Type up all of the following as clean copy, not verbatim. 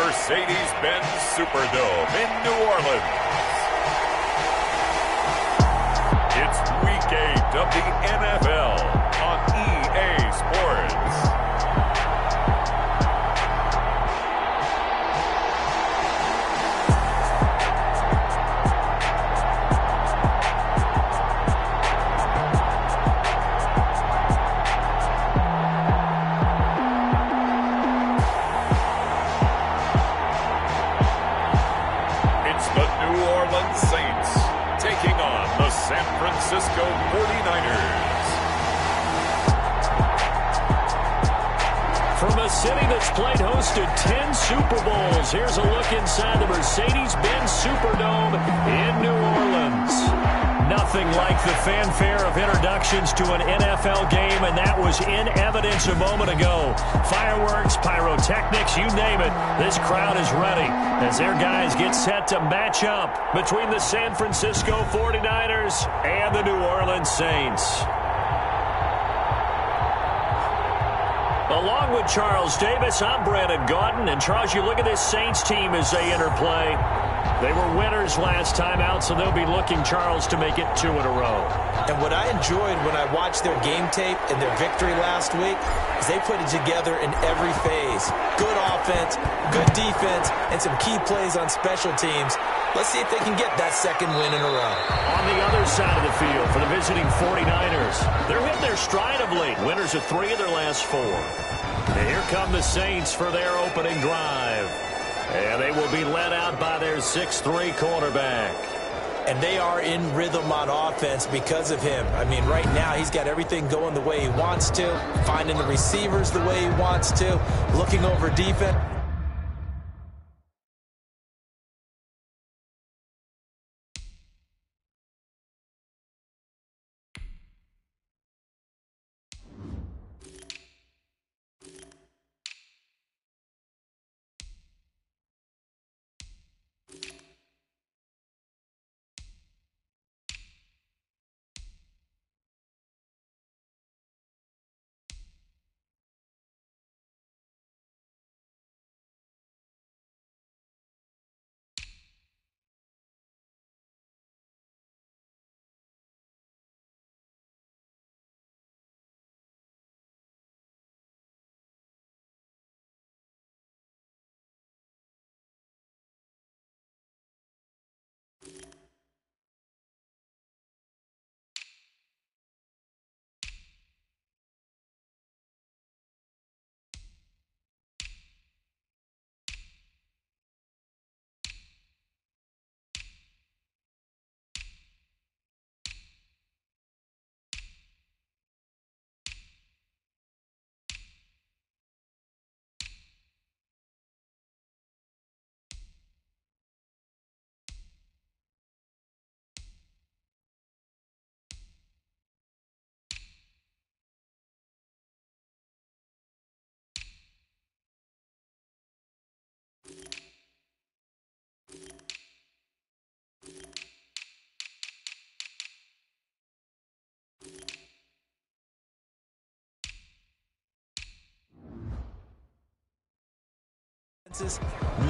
Mercedes-Benz Superdome in New Orleans. It's Week 8 of the NFL on EA Sports. San Francisco 49ers. From a city that's played host to 10 Super Bowls, here's a look inside the Mercedes-Benz Superdome in New Orleans. Nothing like the fanfare of introductions to an NFL game, and that was in evidence a moment ago. Fireworks, pyrotechnics, you name it. This crowd is ready as their guys get set to match up between the San Francisco 49ers and the New Orleans Saints. Along with Charles Davis, I'm Brandon Gaudin. And Charles, you look at this Saints team as they interplay. They were winners last time out, so they'll be looking, Charles, to make it 2 in a row. And what I enjoyed when I watched their game tape and their victory last week is they put it together in every phase. Good offense, good defense, and some key plays on special teams. Let's see if they can get that second win in a row. On the other side of the field for the visiting 49ers, they're hitting their stride of late. Winners of 3 of their last 4. And here come the Saints for their opening drive. And they will be led out by their 6'3" cornerback. And they are in rhythm on offense because of him. I mean, right now he's got everything going the way he wants to, finding the receivers the way he wants to, looking over defense.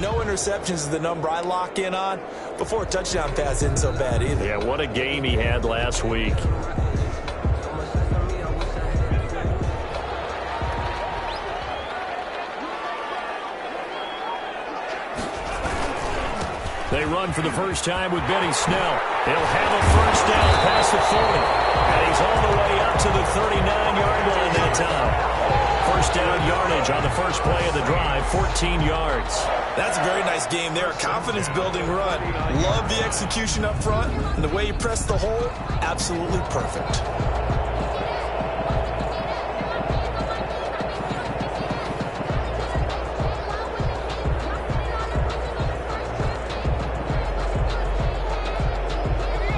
No interceptions is the number I lock in on. Before a touchdown pass isn't so bad either. Yeah, what a game he had last week. They run for the first time with Benny Snell. He'll have a first down past the 40. And he's all the way up to the 39-yard line that time. First down yardage on the first play of the drive, 14 yards. That's a very nice game there, a confidence-building run. Love the execution up front, and the way he pressed the hole, absolutely perfect.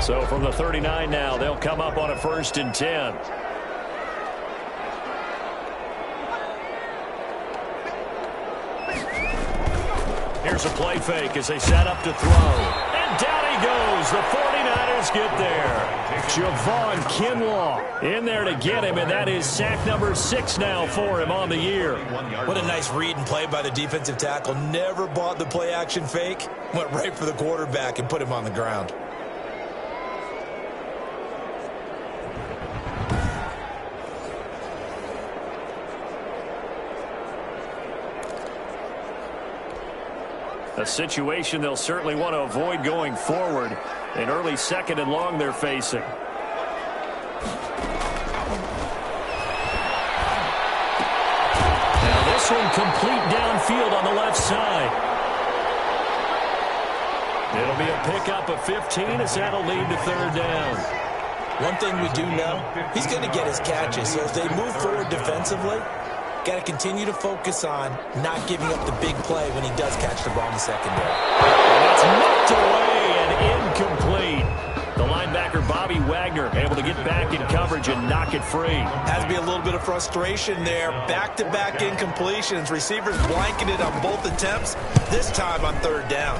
So from the 39 now, they'll come up on a 1st and 10. Here's a play fake as they set up to throw. And down he he goes. The 49ers get there. Javon Kinlaw in there to get him, and that is sack number 6 now for him on the year. What a nice read and play by the defensive tackle. Never bought the play-action fake. Went right for the quarterback and put him on the ground. A situation they'll certainly want to avoid going forward. An early 2nd and long they're facing. Now this one complete downfield on the left side. It'll be a pickup of 15 as that'll lead to 3rd down. One thing we do know, he's going to get his catches. So as they move forward defensively, got to continue to focus on not giving up the big play when he does catch the ball in the secondary. That's knocked away and incomplete. The linebacker, Bobby Wagner, able to get back in coverage and knock it free. Has to be a little bit of frustration there. Back-to-back incompletions. Receivers blanketed on both attempts, this time on 3rd down.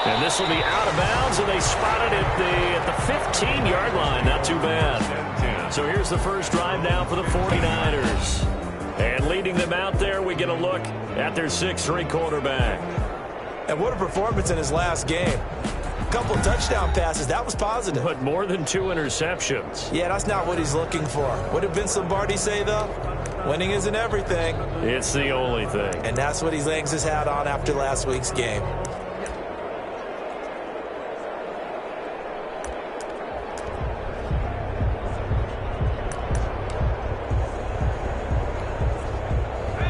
And this will be out of bounds, and they spot it at the 15-yard line. Not too bad. So here's the first drive now for the 49ers. And leading them out there, we get a look at their 6'3" quarterback. And what a performance in his last game. A couple touchdown passes. That was positive. But more than 2 interceptions. Yeah, that's not what he's looking for. What did Vince Lombardi say, though? Winning isn't everything. It's the only thing. And that's what he hangs his hat on after last week's game.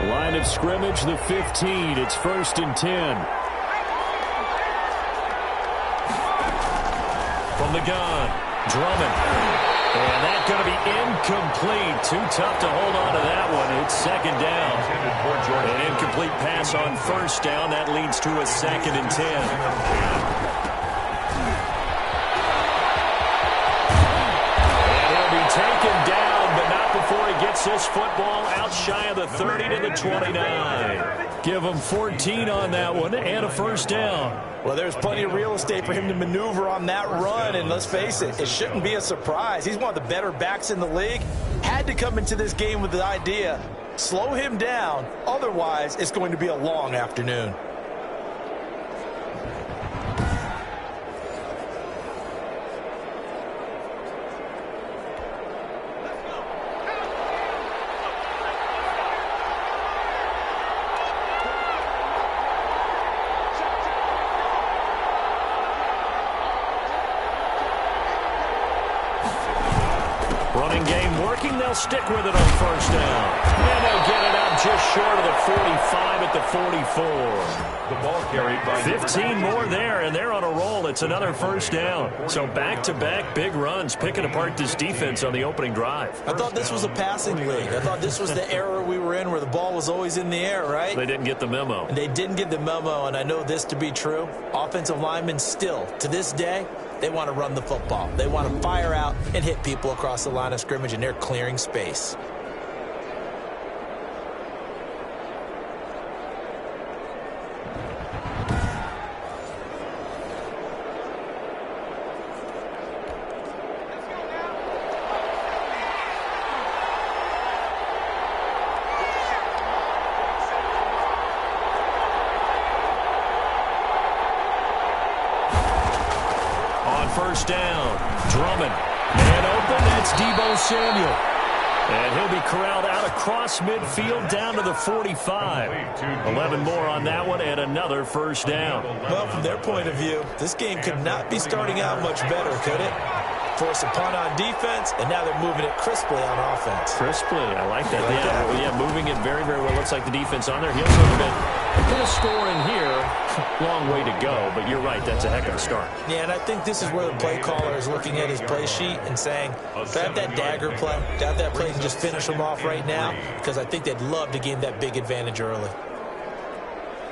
Line of scrimmage, the 15. It's 1st and 10. From the gun, Drummond. And that's going to be incomplete. Too tough to hold on to that one. It's 2nd down. An incomplete pass on 1st down. That leads to a 2nd and 10. And he'll be taken down, but not before he gets this football out shy of the 30 to the 29. Give him 14 on that one and a 1st down. Well, there's plenty of real estate for him to maneuver on that run, and let's face it, it shouldn't be a surprise. He's one of the better backs in the league. Had to come into this game with the idea, slow him down, otherwise it's going to be a long afternoon. Running game working. They'll stick with it on 1st down. And they'll get it out just short of the 45 at the 44. The ball carried by 15 more there, and they're on a roll. It's another 1st down. So back-to-back big runs, picking apart this defense on the opening drive. I thought this was a passing league. I thought this was the era we were in where the ball was always in the air, right? They didn't get the memo. They didn't get the memo, and I know this to be true. Offensive linemen still, to this day, they want to run the football. They want to fire out and hit people across the line of scrimmage, and they're clearing space. First down, Drummond. And open, that's Deebo Samuel. And he'll be corralled out across midfield down to the 45. 11 more on that one and another 1st down. Well, from their point of view, this game could not be starting out much better, could it? Force a punt on defense, and now they're moving it crisply on offense. Crisply, I like that. Yeah, moving it very, very well. Looks like the defense on their heels a little bit. Put a score in here. Long way to go, but you're right. That's a heck of a start. Yeah, and I think this is where the play caller is looking at his play sheet and saying, grab that dagger play, grab that play and just finish them off right now, because I think they'd love to gain that big advantage early.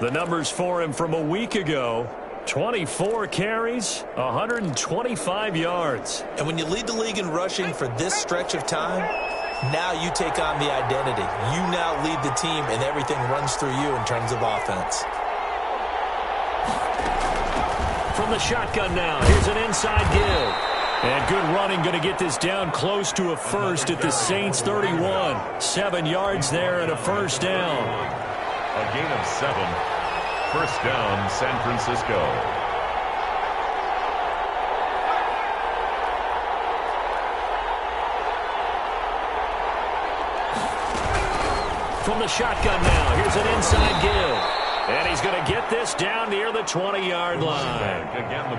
The numbers for him from a week ago: 24 carries, 125 yards. And when you lead the league in rushing for this stretch of time, now you take on the identity. You now lead the team, and everything runs through you in terms of offense. From the shotgun now, here's an inside give. And good running, going to get this down close to a first at the Saints 31. 7 yards there and a first down. A gain of 7. First down, San Francisco. From the shotgun now, here's an inside give. And he's going to get this down near the 20-yard line.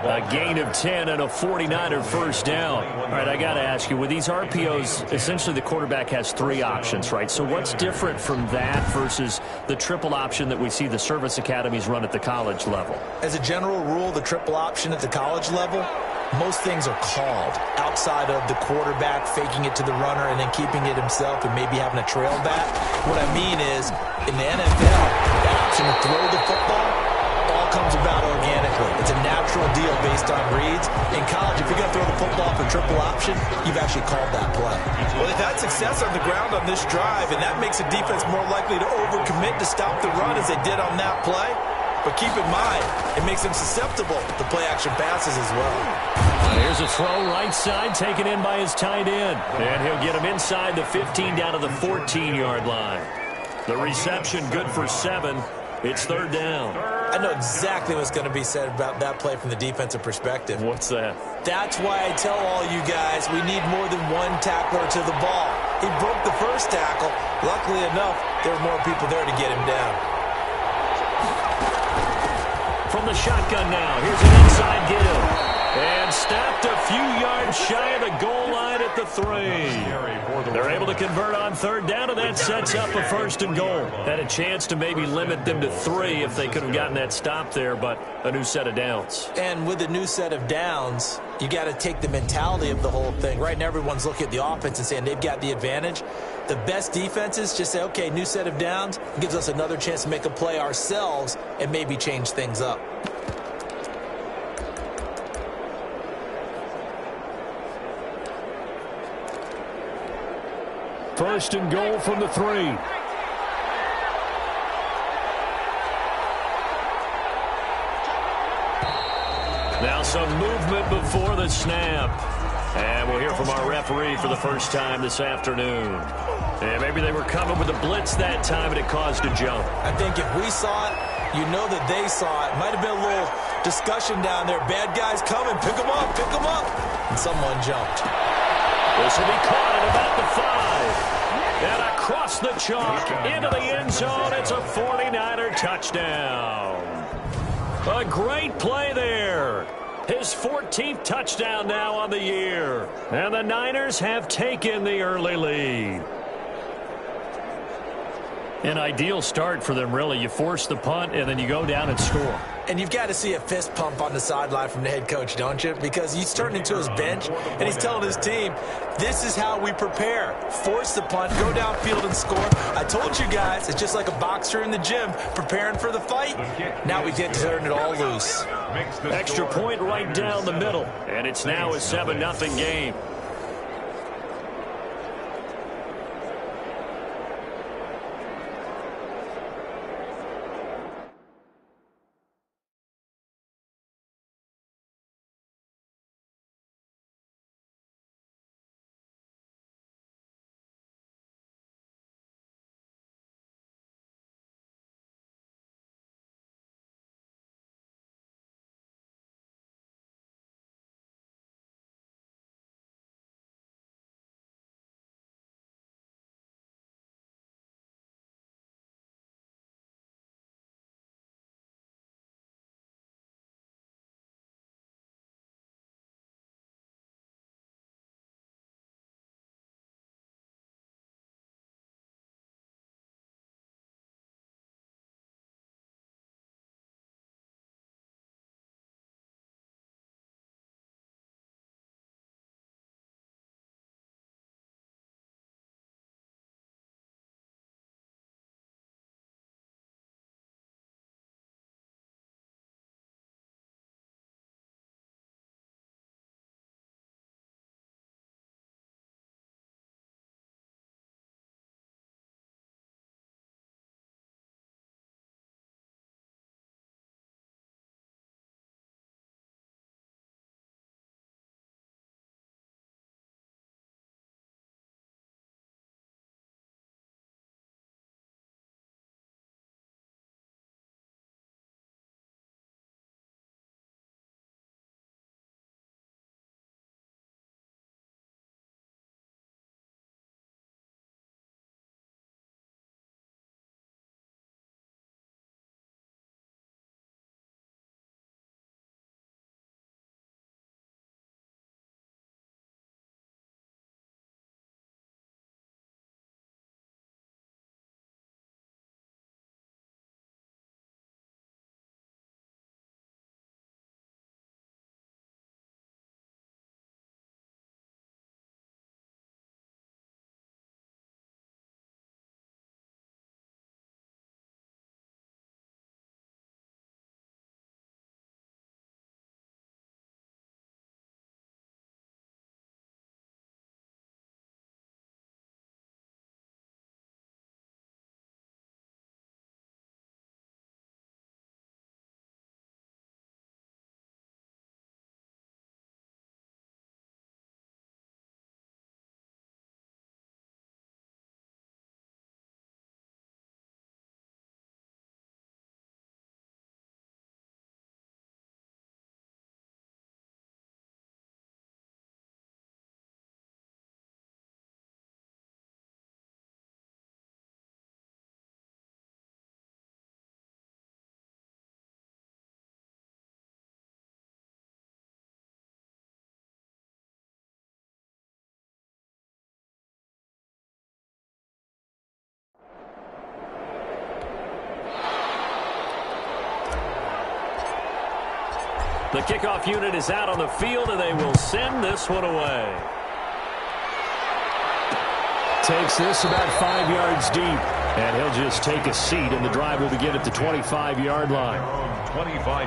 A gain of 10 and a 49er first down. All right, I got to ask you, with these RPOs, essentially the quarterback has 3 options, right? So what's different from that versus the triple option that we see the service academies run at the college level? As a general rule, the triple option at the college level, most things are called outside of the quarterback faking it to the runner and then keeping it himself and maybe having a trail back. What I mean is, in the NFL, that option to throw the football all comes about organically. It's a natural deal based on reads. In college, if you're going to throw the football for triple option, you've actually called that play. Well, they've had success on the ground on this drive, and that makes a defense more likely to overcommit to stop the run as they did on that play. But keep in mind, it makes them susceptible to play-action passes as well. Here's a throw right side taken in by his tight end. And he'll get him inside the 15 down to the 14-yard line. The reception good for 7. It's third down. I know exactly what's going to be said about that play from the defensive perspective. What's that? That's why I tell all you guys we need more than one tackler to the ball. He broke the first tackle. Luckily enough, there were more people there to get him down. From the shotgun now, here's an inside give. And stopped a few yards shy of the goal line at the 3. They're able to convert on third down, and that sets up a first and goal. Had a chance to maybe limit them to 3 if they could have gotten that stop there, but a new set of downs. And with a new set of downs, you got to take the mentality of the whole thing. Right now, everyone's looking at the offense and saying they've got the advantage. The best defenses just say, okay, new set of downs. It gives us another chance to make a play ourselves and maybe change things up. First and goal from the 3. Now some movement before the snap. And we'll hear from our referee for the first time this afternoon. And maybe they were coming with a blitz that time and it caused a jump. I think if we saw it, you know that they saw it. Might have been a little discussion down there. Bad guys coming. Pick them up. Pick them up. And someone jumped. This will be caught at about the 5. And across the chalk into the end zone. It's a 49er touchdown. A great play there. His 14th touchdown now on the year. And the Niners have taken the early lead. An ideal start for them, really. You force the punt, and then you go down and score. And you've got to see a fist pump on the sideline from the head coach, don't you? Because he's turning into his bench, and he's telling his team, this is how we prepare. Force the punt, go downfield and score. I told you guys, it's just like a boxer in the gym preparing for the fight. Now we get to turn it all loose. Extra point right down the middle, and it's now a 7-0 game. The kickoff unit is out on the field, and they will send this one away. Takes this about 5 yards deep, and he'll just take a seat, and the drive will begin at the 25-yard line.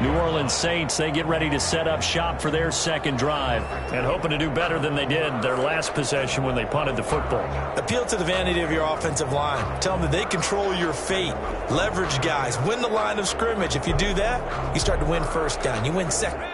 New Orleans Saints, they get ready to set up shop for their second drive and hoping to do better than they did their last possession when they punted the football. Appeal to the vanity of your offensive line. Tell them that they control your fate. Leverage guys. Win the line of scrimmage. If you do that, you start to win first down. You win second.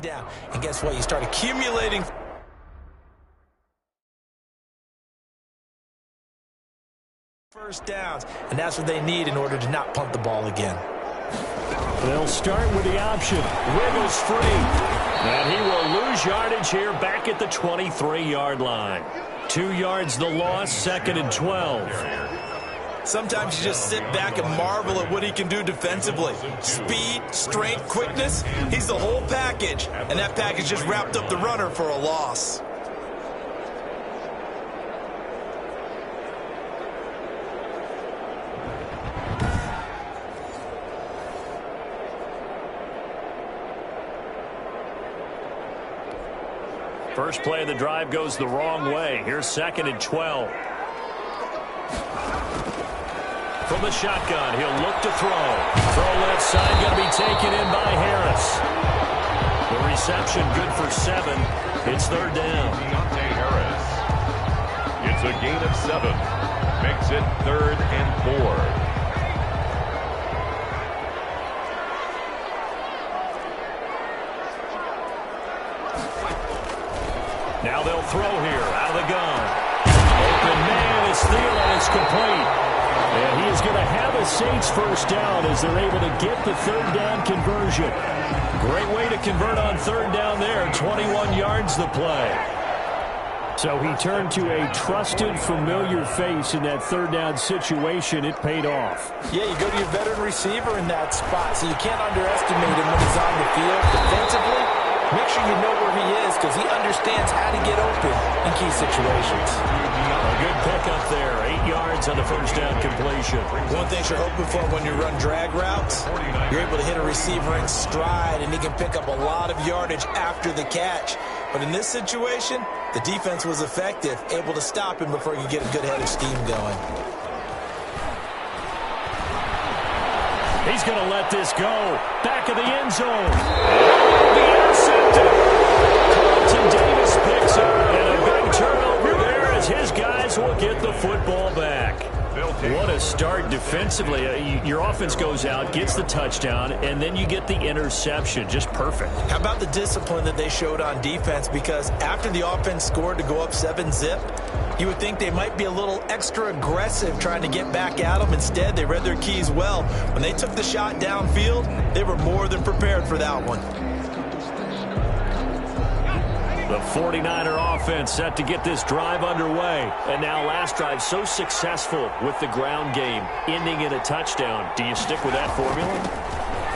Down. And guess what? You start accumulating first downs, and that's what they need in order to not punt the ball again. They'll start with the option. Wiggles free. And he will lose yardage here back at the 23-yard line. 2 yards the loss, 2nd and 12. Sometimes you just sit back and marvel at what he can do defensively. Speed, strength, quickness, he's the whole package. And that package just wrapped up the runner for a loss. First play of the drive goes the wrong way. Here's 2nd and 12. From the shotgun, he'll look to throw. Throw left side, going to be taken in by Harris. The reception good for 7. It's 3rd down. Harris. It's a gain of 7. Makes it 3rd and 4. Now they'll throw here out of the gun. Open man is Thielen. It's complete. And he is going to have a Saints first down as they're able to get the 3rd down conversion. Great way to convert on 3rd down there. 21 yards the play. So he turned to a trusted, familiar face in that 3rd down situation. It paid off. Yeah, you go to your veteran receiver in that spot, so you can't underestimate him when he's on the field. Defensively, make sure you know where he is because he understands how to get open in key situations. A good pickup there. 8 yards on the first down completion. One thing you're hoping for when you run drag routes, you're able to hit a receiver in stride, and he can pick up a lot of yardage after the catch. But in this situation, the defense was effective, able to stop him before he could get a good head of steam going. He's going to let this go. Back of the end zone. The intercepted. Carlton Davis picks up, and a big turnover there as his guys will get the football back. What a start defensively. Your offense goes out, gets the touchdown, and then you get the interception. Just perfect. How about the discipline that they showed on defense? Because after the offense scored to go up 7-zip, you would think they might be a little extra aggressive trying to get back at them. Instead, they read their keys well. When they took the shot downfield, they were more than prepared for that one. The 49er offense set to get this drive underway. And now last drive so successful with the ground game, ending in a touchdown. Do you stick with that formula?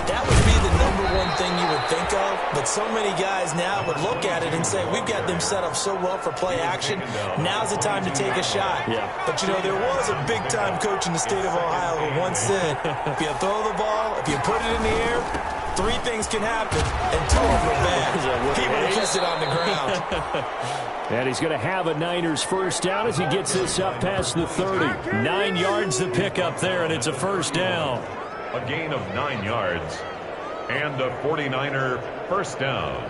That would be the #1 thing you would think of, but so many guys now would look at it and say, we've got them set up so well for play action, now's the time to take a shot. Yeah. But, you know, there was a big-time coach in the state of Ohio who once said, if you throw the ball, if you put it in the air, 3 things can happen, and 2 of them are bad. He would have kept it on the ground. And he's going to have a Niners first down as he gets this up past the 30. 9 yards to pick up there, and it's a first down. A gain of 9 yards and a 49er first down.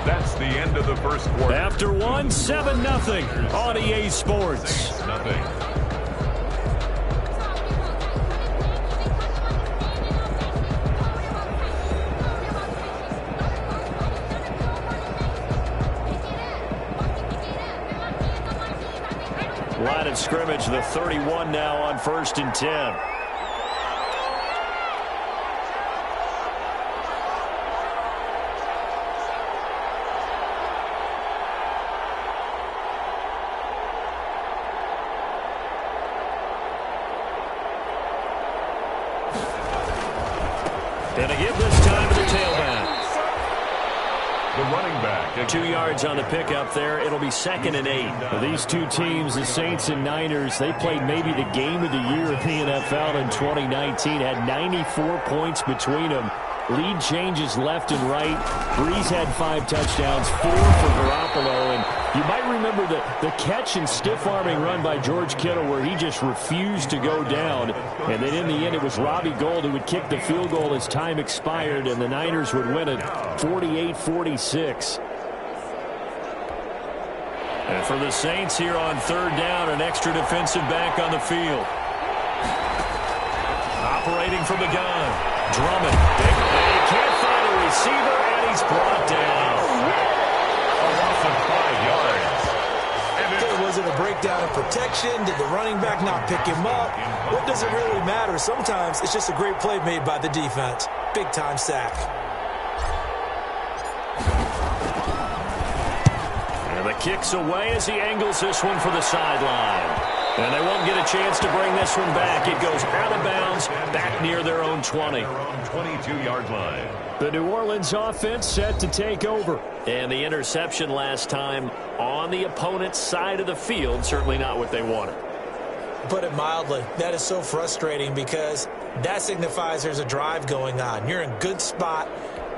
That's the end of the first quarter. After one, 7-0 on EA Sports. Nothing. Line of scrimmage, the 31 now on 1st and 10. And a give this time to the tailback. The running back. 2 yards on the pickup there. It'll be 2nd and 8. Well, these two teams, the Saints and Niners, they played maybe the game of the year in the NFL in 2019. Had 94 points between them. Lead changes left and right. Breeze had 5 touchdowns, 4 for Garoppolo. And you might remember the catch and stiff-arming run by George Kittle where he just refused to go down. And then in the end, it was Robbie Gould who would kick the field goal as time expired, and the Niners would win it 48-46. And for the Saints here on 3rd down, an extra defensive back on the field. Operating from the gun. Drummond. Big play. Can't find a receiver, and he's brought down. A loss of 5 yards. Was it a breakdown in protection? Did the running back not pick him up? What does it really matter? Sometimes it's just a great play made by the defense. Big-time sack. And the kick's away as he angles this one for the sideline. And they won't get a chance to bring this one back. It goes out of bounds, back near their own 20. Their own 22-yard line. The New Orleans offense set to take over. And the interception last time on the opponent's side of the field, certainly not what they wanted. Put it mildly, that is so frustrating because that signifies there's a drive going on. You're in a good spot,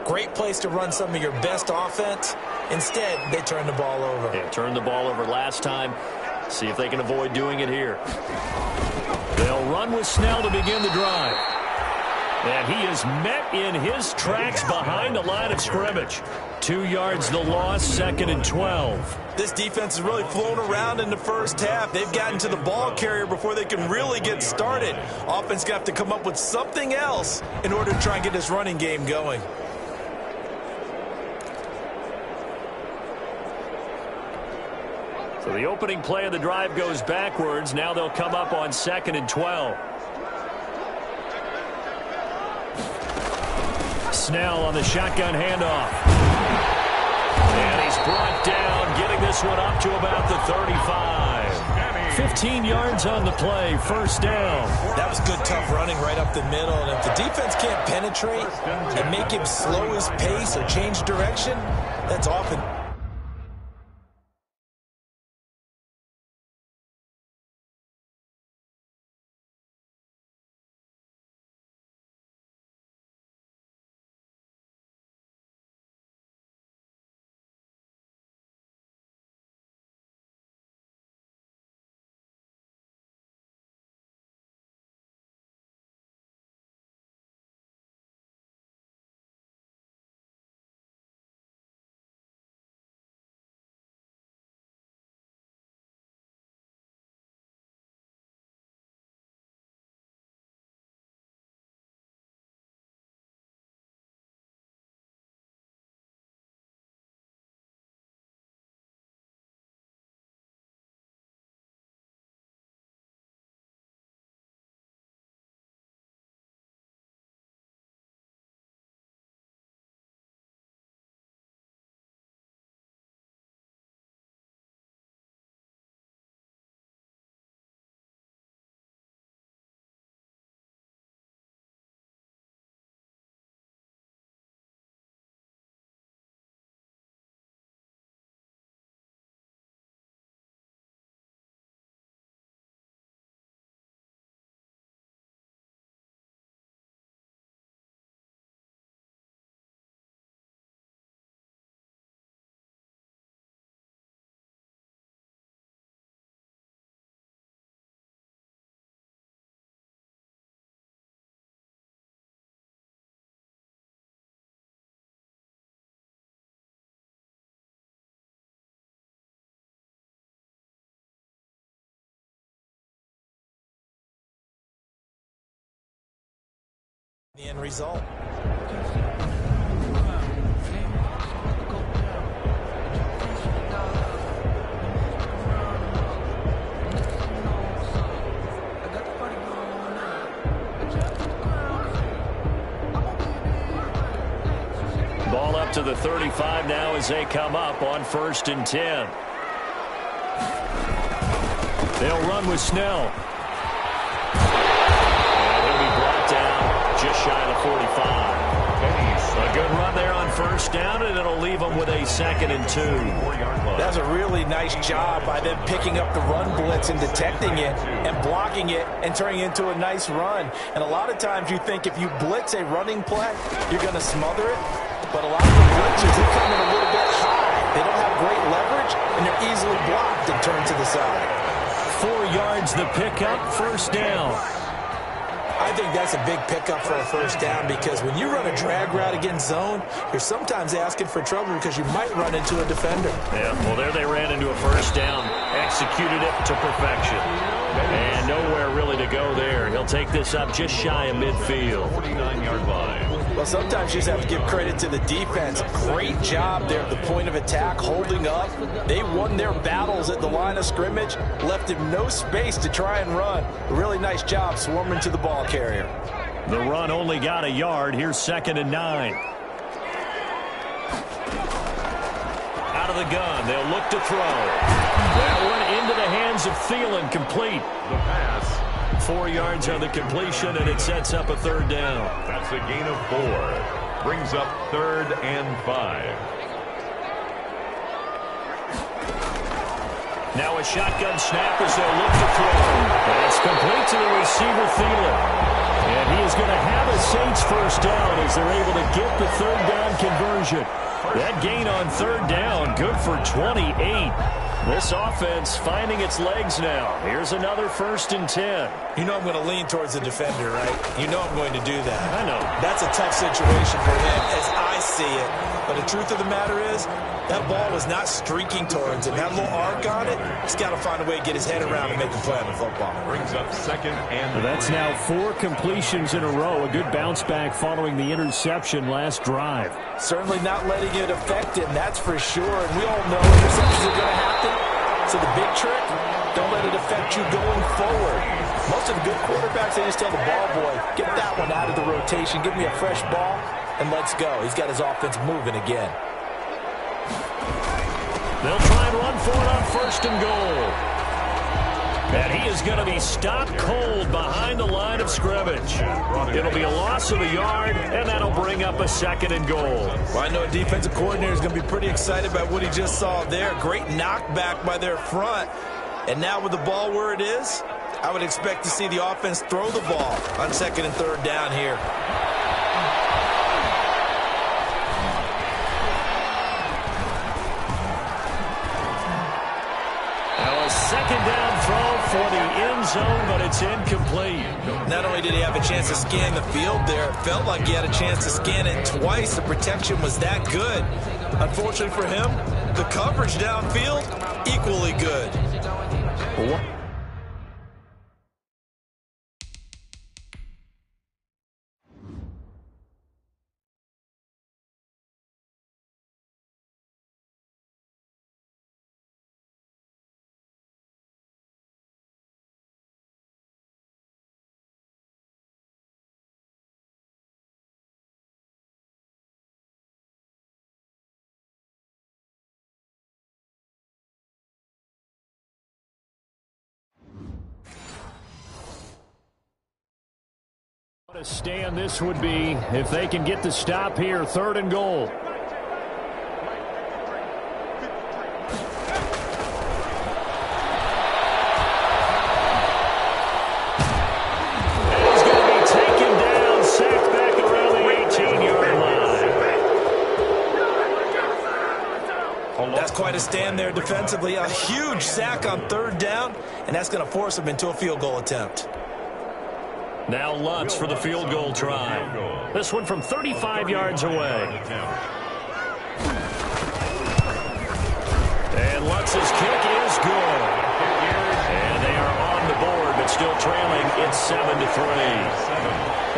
great place to run some of your best offense. Instead, they turn the ball over. Yeah, turned the ball over last time. See if they can avoid doing it here. They'll run with Snell to begin the drive. And he is met in his tracks behind the line of scrimmage. 2 yards the loss, 2nd and 12. This defense has really flown around in the first half. They've gotten to the ball carrier before they can really get started. Offense got to come up with something else in order to try and get this running game going. So the opening play of the drive goes backwards. Now they'll come up on 2nd and 12. Snell on the shotgun handoff. And he's brought down, getting this one up to about the 35. 15 yards on the play, 1st down. That was good, tough running right up the middle. And if the defense can't penetrate and make him slow his pace or change direction, that's often The end result. Ball up to the 35 now as they come up on 1st and 10. They'll run with Snell. And he'll be brought down just shy of the 45. A good run there on 1st down, and it'll leave them with a 2nd and 2. That's a really nice job by them picking up the run blitz and detecting it and blocking it and turning it into a nice run. And a lot of times you think if you blitz a running play, you're going to smother it. But a lot of the blitzes, they come in a little bit high. They don't have great leverage, and they're easily blocked and turned to the side. 4 yards the pickup, 1st down. I think that's a big pickup for a 1st down because when you run a drag route against zone, you're sometimes asking for trouble because you might run into a defender. Yeah, well, there they ran into a 1st down, executed it to perfection. And nowhere really to go there. He'll take this up just shy of midfield. 49-yard line. Well, sometimes you just have to give credit to the defense. Great job there at the point of attack, holding up. They won their battles at the line of scrimmage, left him no space to try and run. A really nice job swarming to the ball carrier. The run only got a yard. Here's 2nd and 9. Out of the gun. They'll look to throw. That one into the hands of Thielen, complete. The pass. 4 yards on the completion, and it sets up a 3rd down. That's a gain of 4. Brings up 3rd and 5. Now a shotgun snap as they'll look to throw. That's complete to the receiver, Thielen. And he is going to have a Saints 1st down as they're able to get the 3rd down conversion. That gain on 3rd down, good for 28. This offense finding its legs now. Here's another 1st and 10. You know I'm going to lean towards the defender, right? You know I'm going to do that. I know. That's a tough situation for him as I see it. But the truth of the matter is, that ball was not streaking towards him. That little arc on it, he's got to find a way to get his head around and make a play on the football. Brings up 2nd and 3. That's now 4 completions in a row. A good bounce back following the interception last drive. Certainly not letting it affect him, that's for sure. And we all know interceptions are going to happen. So the big trick, don't let it affect you going forward. Most of the good quarterbacks, they just tell the ball boy, get that one out of the rotation, give me a fresh ball, and let's go. He's got his offense moving again. They'll try and run for it on 1st and goal. And he is going to be stopped cold behind the line of scrimmage. It'll be a loss of a yard, and that'll bring up a 2nd and goal. Well, I know a defensive coordinator is going to be pretty excited about what he just saw there. Great knockback by their front. And now with the ball where it is, I would expect to see the offense throw the ball on 2nd and 3rd down here. Now a 2nd down throw for the end zone, but it's incomplete. Not only did he have a chance to scan the field there, it felt like he had a chance to scan it twice. The protection was that good. Unfortunately for him, the coverage downfield, equally good. What a stand this would be if they can get the stop here. 3rd and goal. And he's going to be taken down, sacked back around the 18-yard line. That's quite a stand there defensively. A huge sack on 3rd down, and that's going to force him into a field goal attempt. Now Lutz for the field goal try. This one from 35 yards away. And Lutz's kick is good. And they are on the board but still trailing. It's 7-3.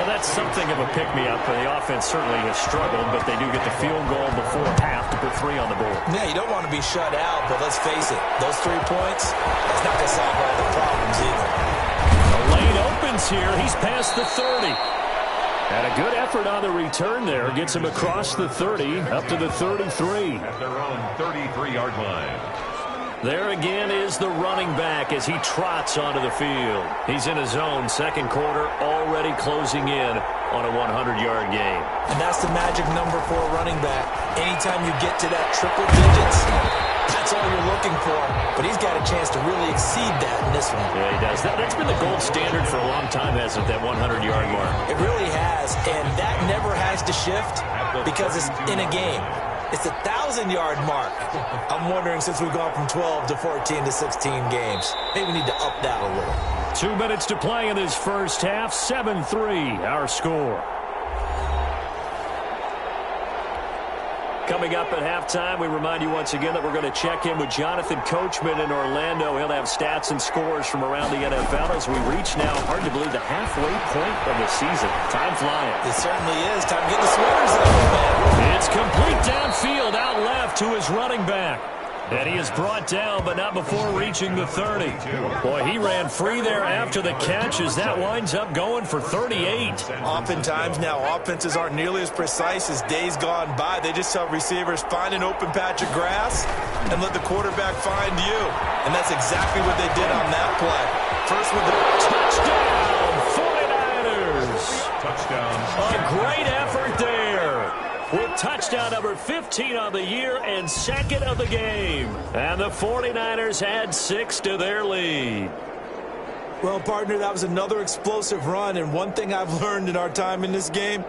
Well, that's something of a pick-me-up. The offense certainly has struggled, but they do get the field goal before half to put 3 on the board. Yeah, you don't want to be shut out, but let's face it, those 3 points, that's not going to solve all the problems either. The lane opens here. He's past the 30. And a good effort on the return there. Gets him across the 30, up to the 33. At their own 33-yard line. There again is the running back as he trots onto the field. He's in his zone, second quarter, already closing in on a 100-yard game. And that's the magic number for a running back. Anytime you get to that triple digits, that's all you're looking for. But he's got a chance to really exceed that in this one. Yeah, he does. That's been the gold standard for a long time, hasn't it, that 100-yard mark? It really has, and that never has to shift because it's in a game. It's a 1,000-yard mark. I'm wondering, since we've gone from 12 to 14 to 16 games, maybe we need to up that a little. 2 minutes to play in this first half. 7-3, our score. Coming up at halftime, we remind you once again that we're going to check in with Jonathan Coachman in Orlando. He'll have stats and scores from around the NFL as we reach now, hard to believe, the halfway point of the season. Time flying. It certainly is. Time to get the sweaters up, man. It's complete downfield, out left to his running back. And he is brought down, but not before reaching the 30. Boy, he ran free there after the catch as that winds up going for 38. Oftentimes now, offenses aren't nearly as precise as days gone by. They just tell receivers, find an open patch of grass and let the quarterback find you. And that's exactly what they did on that play. First with the touchdown, 49ers. Touchdown. A great effort there. With touchdown number 15 on the year and second of the game. And the 49ers add 6 to their lead. Well, partner, that was another explosive run. And one thing I've learned in our time in this game,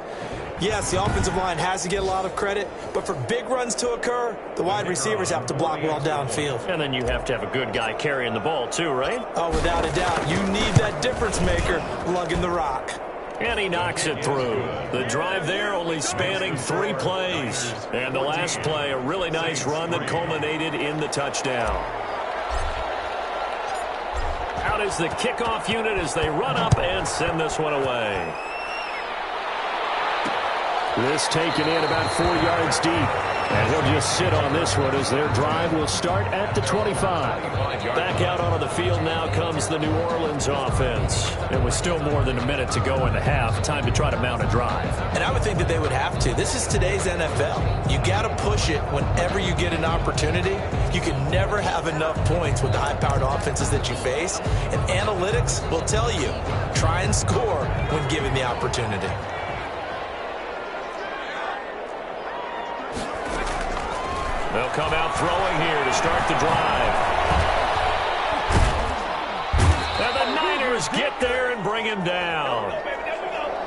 yes, the offensive line has to get a lot of credit, but for big runs to occur, the wide receivers have to block well downfield. And then you have to have a good guy carrying the ball too, right? Oh, without a doubt. You need that difference maker lugging the rock. And he knocks it through. The drive there only spanning 3 plays. And the last play, a really nice run that culminated in the touchdown. Out is the kickoff unit as they run up and send this one away. This taken in about 4 yards deep. And he'll just sit on this one as their drive will start at the 25. Back out onto the field now comes the New Orleans offense. And with still more than a minute to go in the half, time to try to mount a drive. And I would think that they would have to. This is today's NFL. You got to push it whenever you get an opportunity. You can never have enough points with the high-powered offenses that you face. And analytics will tell you, try and score when given the opportunity. They'll come out throwing here to start the drive. And the Niners get there and bring him down.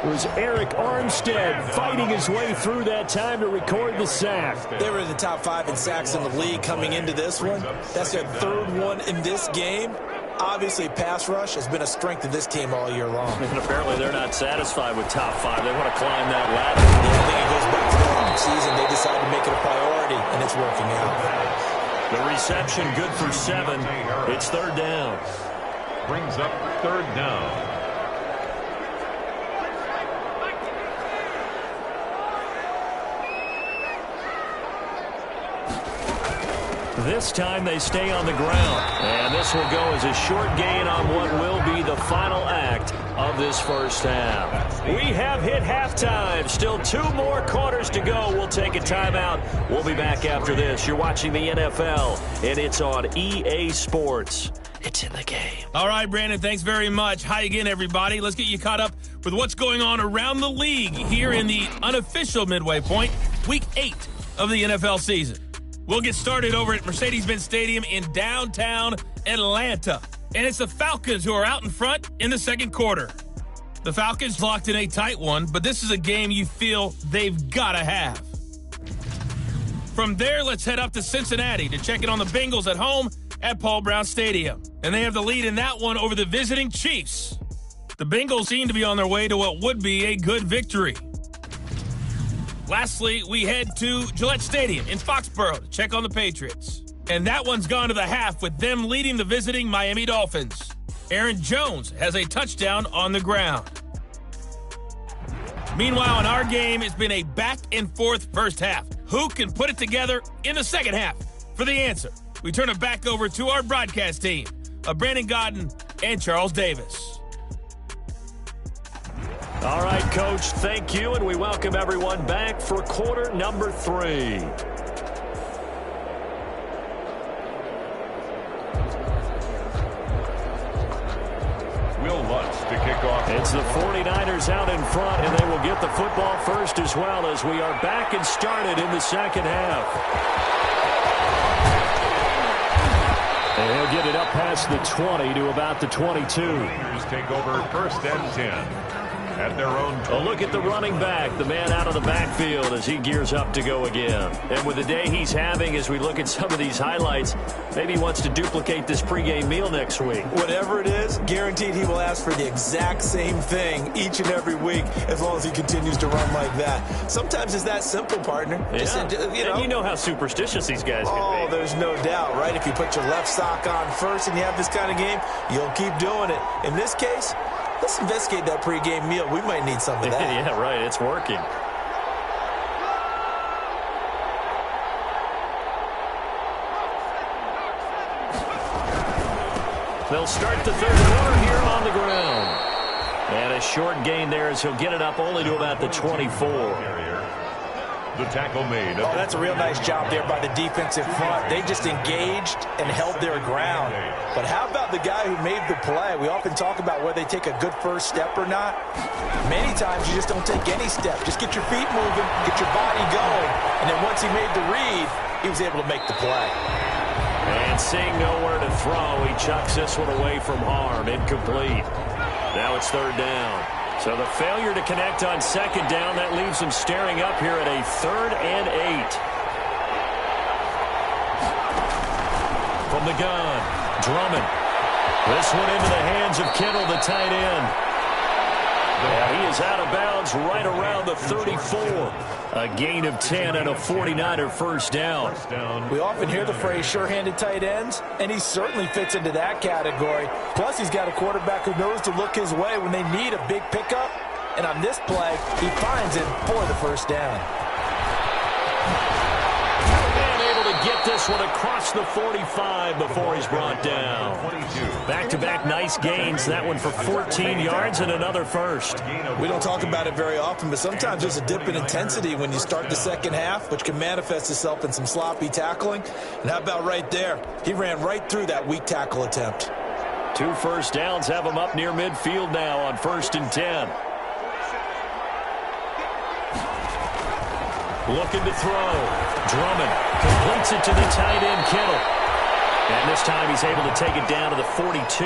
It was Eric Armstead fighting his way through that time to record the sack. They were in the top 5 in sacks in the league coming into this one. That's their 3rd one in this game. Obviously, pass rush has been a strength of this team all year long. And apparently they're not satisfied with top 5. They want to climb that ladder. Yeah, I think it goes back to the offseason. They decided to make it a priority, and it's working out. The reception good for 7. It's 3rd down. Brings up 3rd down. This time they stay on the ground. And this will go as a short gain on what will be the final act of this first half. We have hit halftime. Still 2 more quarters to go. We'll take a timeout. We'll be back after this. You're watching the NFL, and it's on EA Sports. It's in the game. All right, Brandon, thanks very much. Hi again, everybody. Let's get you caught up with what's going on around the league here in the unofficial midway point, Week 8 of the NFL season. We'll get started over at Mercedes-Benz Stadium in downtown Atlanta. And it's the Falcons who are out in front in the second quarter. The Falcons locked in a tight one, but this is a game you feel they've got to have. From there, let's head up to Cincinnati to check in on the Bengals at home at Paul Brown Stadium. And they have the lead in that one over the visiting Chiefs. The Bengals seem to be on their way to what would be a good victory. Lastly, we head to Gillette Stadium in Foxborough to check on the Patriots. And that one's gone to the half with them leading the visiting Miami Dolphins. Aaron Jones has a touchdown on the ground. Meanwhile, in our game, it's been a back-and-forth first half. Who can put it together in the second half? For the answer, we turn it back over to our broadcast team of Brandon Godden and Charles Davis. All right, Coach, thank you, and we welcome everyone back for quarter number 3. Will Lutz to kick off. It's the 49ers out in front, and they will get the football first as well as we are back and started in the second half. And he'll get it up past the 20 to about the 22. Niners take over first and 10. At their own. A look at the running back, the man out of the backfield as he gears up to go again. And with the day he's having, as we look at some of these highlights, maybe he wants to duplicate this pregame meal next week. Whatever it is, guaranteed he will ask for the exact same thing each and every week as long as he continues to run like that. Sometimes it's that simple, partner. Yeah. Just, And you know how superstitious these guys can be. Oh, there's no doubt, right? If you put your left sock on first and you have this kind of game, you'll keep doing it. In this case, let's investigate that pregame meal. We might need some of that. Yeah, right. It's working. They'll start the third quarter here on the ground. And a short gain there as he'll get it up only to about the 24. The tackle made. Oh, that's a real nice job there by the defensive front. They just engaged and held their ground. But how about the guy who made the play? We often talk about whether they take a good first step or not. Many times you just don't take any step. Just get your feet moving, get your body going. And then once he made the read, he was able to make the play. And seeing nowhere to throw, he chucks this one away from harm. Incomplete. Now it's third down. So the failure to connect on second down, that leaves him staring up here at a 3rd and 8. From the gun, Drummond. This one into the hands of Kittle, the tight end. Yeah, he is out of bounds right around the 34. A gain of 10 and a 49er first down. We often hear the phrase sure-handed tight ends, and he certainly fits into that category. Plus, he's got a quarterback who knows to look his way when they need a big pickup. And on this play, he finds it for the first down. Get this one across the 45 before he's brought down. Back-to-back nice gains. That one for 14 yards and another first. We don't talk about it very often, but sometimes there's a dip in intensity when you start the second half, which can manifest itself in some sloppy tackling. And how about right there? He ran right through that weak tackle attempt. 2 first downs have him up near midfield now on 1st and 10. Looking to throw. Drummond completes it to the tight end, Kittle. And this time he's able to take it down to the 42.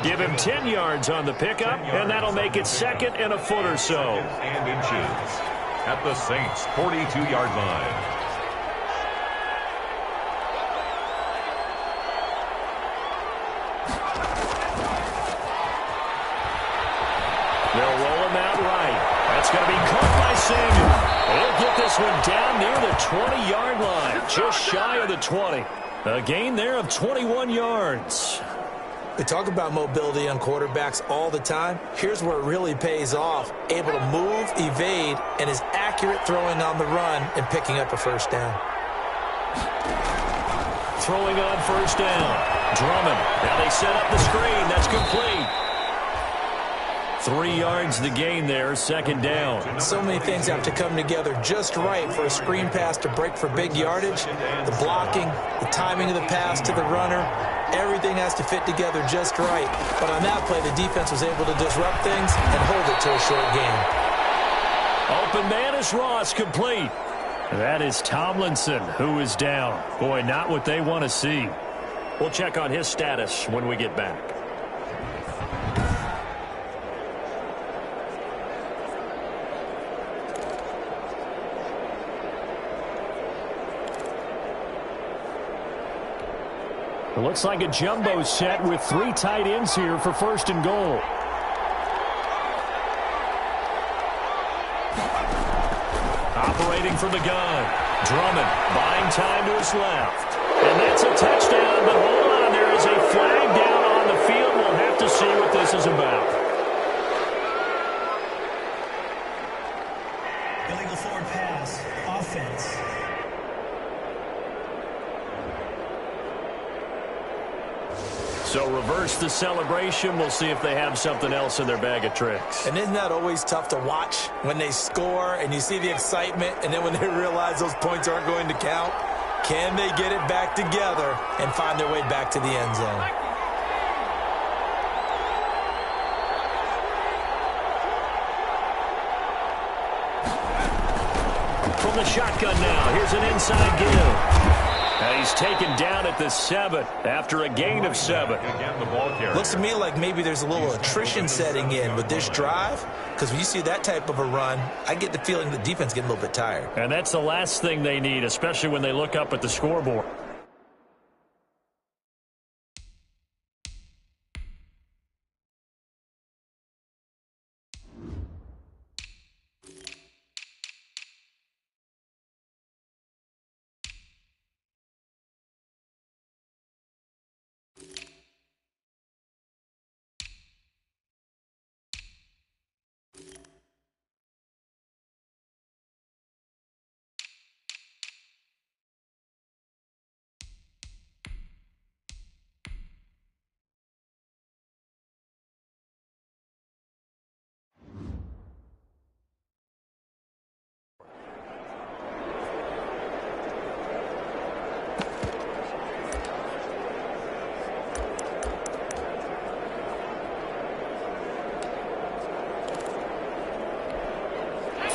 Give him 10 yards on the pickup, and that'll make it 2nd and a foot or so. And inches at the Saints' 42-yard line. They'll roll him out right. That's going to be caught by Samuel. He'll get this one down near the 20-yard line, just shy of the 20. A gain there of 21 yards. We talk about mobility on quarterbacks all the time. Here's where it really pays off. Able to move, evade, and is accurate throwing on the run and picking up a first down. Throwing on first down. Drummond. Now they set up the screen. That's complete. 3 yards the gain there, 2nd down. So many things have to come together just right for a screen pass to break for big yardage. The blocking, the timing of the pass to the runner, everything has to fit together just right. But on that play, the defense was able to disrupt things and hold it to a short game. Open man is Ross, complete. That is Tomlinson, who is down. Boy, not what they want to see. We'll check on his status when we get back. It looks like a jumbo set with 3 tight ends here for 1st and goal. Operating from the gun. Drummond buying time to his left. And that's a touchdown, but hold on, there is a flag down on the field. We'll see what this is about. Illegal forward pass. Offense. So reverse the celebration. We'll see if they have something else in their bag of tricks. And isn't that always tough to watch when they score and you see the excitement, and then when they realize those points aren't going to count? Can they get it back together and find their way back to the end zone? From the shotgun now, here's an inside give. And he's taken down at the 7 after a gain of 7. Looks to me like maybe there's a little attrition setting in with this drive, because when you see that type of a run, I get the feeling the defense getting a little bit tired. And that's the last thing they need, especially when they look up at the scoreboard.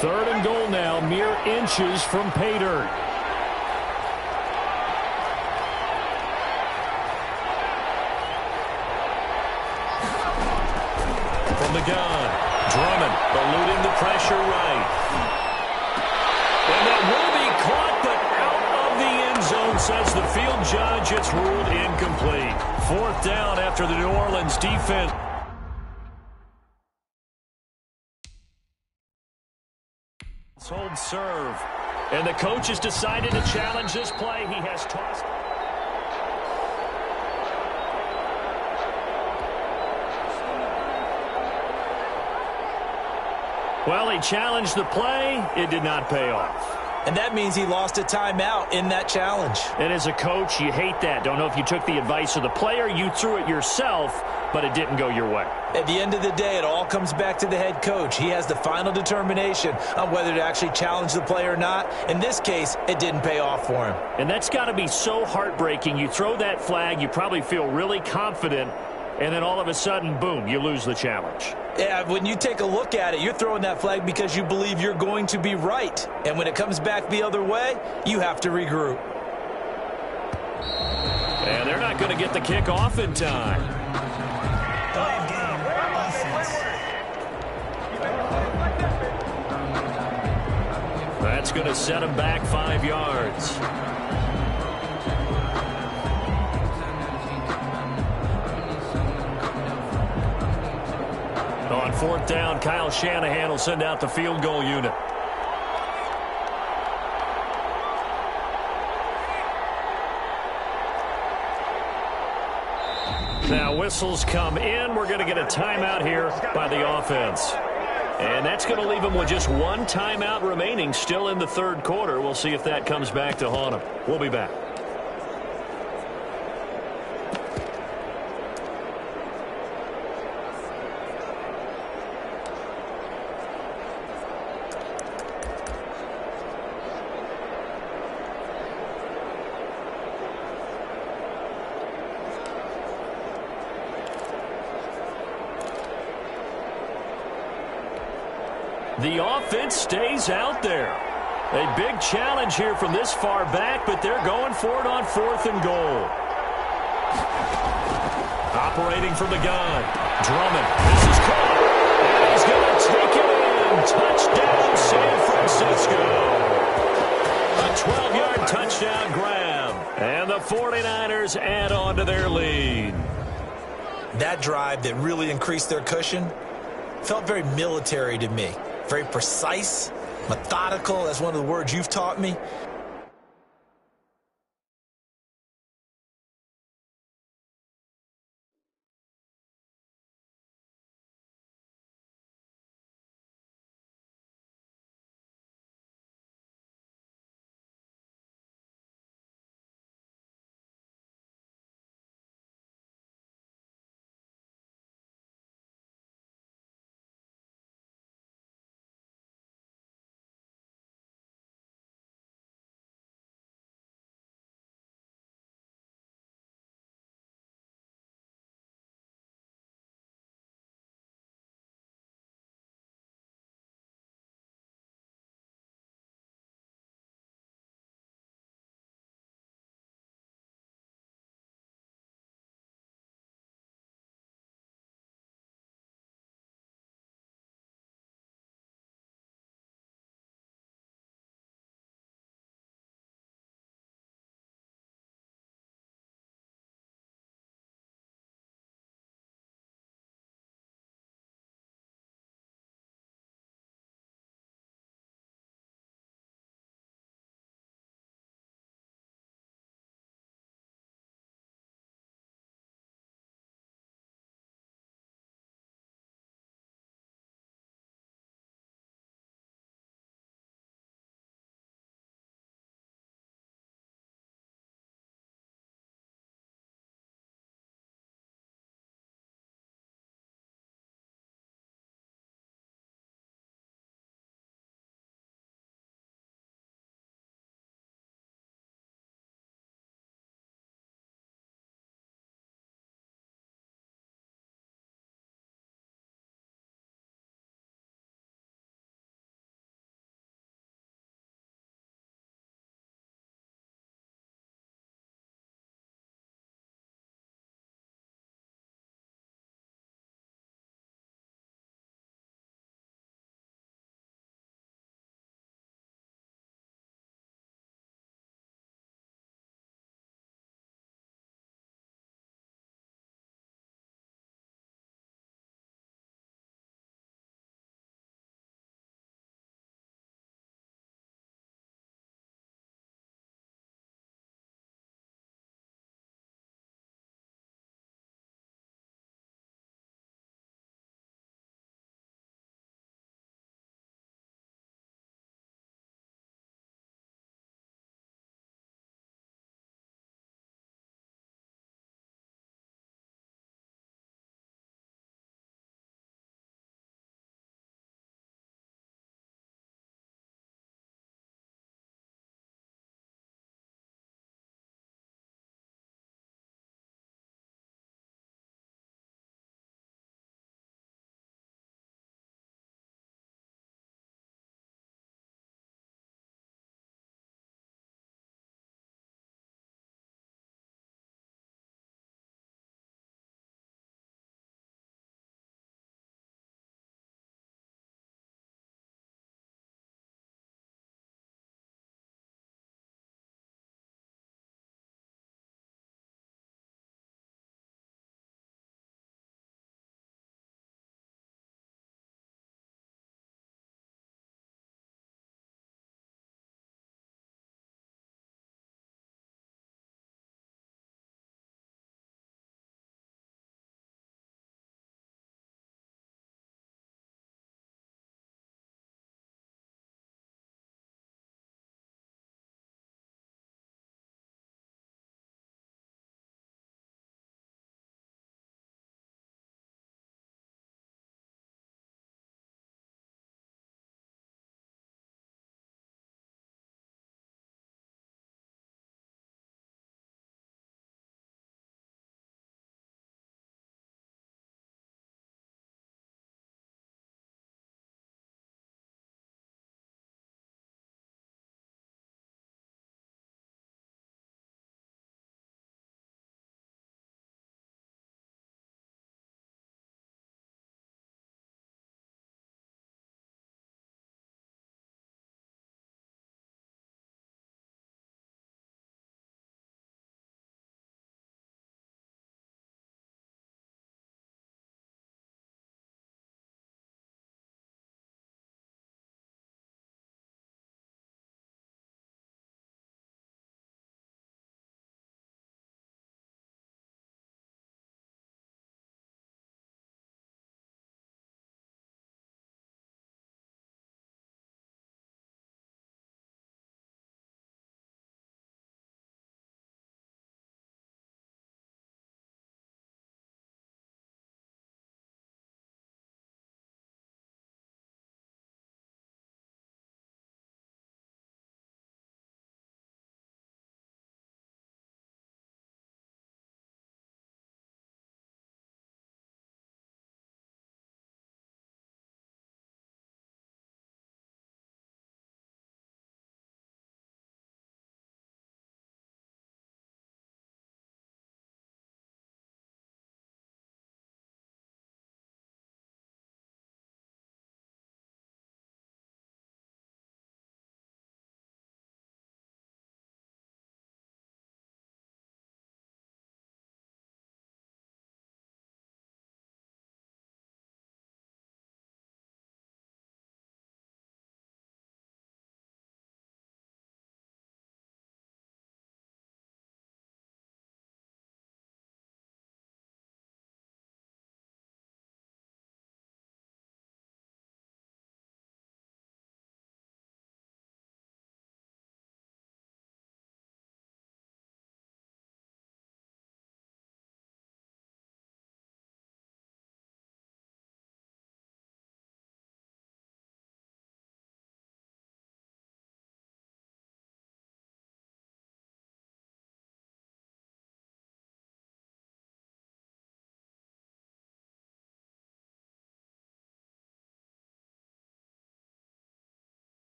Third and goal now, mere inches from pay dirt. From the gun, Drummond eluding the pressure right. And that will be caught, but out of the end zone, says the field judge. It's ruled incomplete. Fourth down after the New Orleans defense. Hold serve. And the coach has decided to challenge this play. He has tossed. Well, he challenged the play. It did not pay off. And that means he lost a timeout in that challenge. And as a coach, you hate that. Don't know if you took the advice of the player. You threw it yourself, but it didn't go your way. At the end of the day, it all comes back to the head coach. He has the final determination on whether to actually challenge the play or not. In this case, it didn't pay off for him. And that's got to be so heartbreaking. You throw that flag, you probably feel really confident, and then all of a sudden, boom, you lose the challenge. Yeah, when you take a look at it, you're throwing that flag because you believe you're going to be right. And when it comes back the other way, you have to regroup. And they're not going to get the kick off in time. Delay of game. Offense. That's going to set him back 5 yards. On fourth down, Kyle Shanahan will send out the field goal unit. Now whistles come in. We're going to get a timeout here by the offense. And that's going to leave them with just one timeout remaining still in the third quarter. We'll see if that comes back to haunt them. We'll be back. The offense stays out there. A big challenge here from this far back, but they're going for it on fourth and goal. Operating from the gun. Drummond. This is caught. And he's going to take it in. Touchdown, San Francisco. A 12-yard touchdown grab. And the 49ers add on to their lead. That drive that really increased their cushion felt very military to me. Very precise, methodical. That's one of the words you've taught me.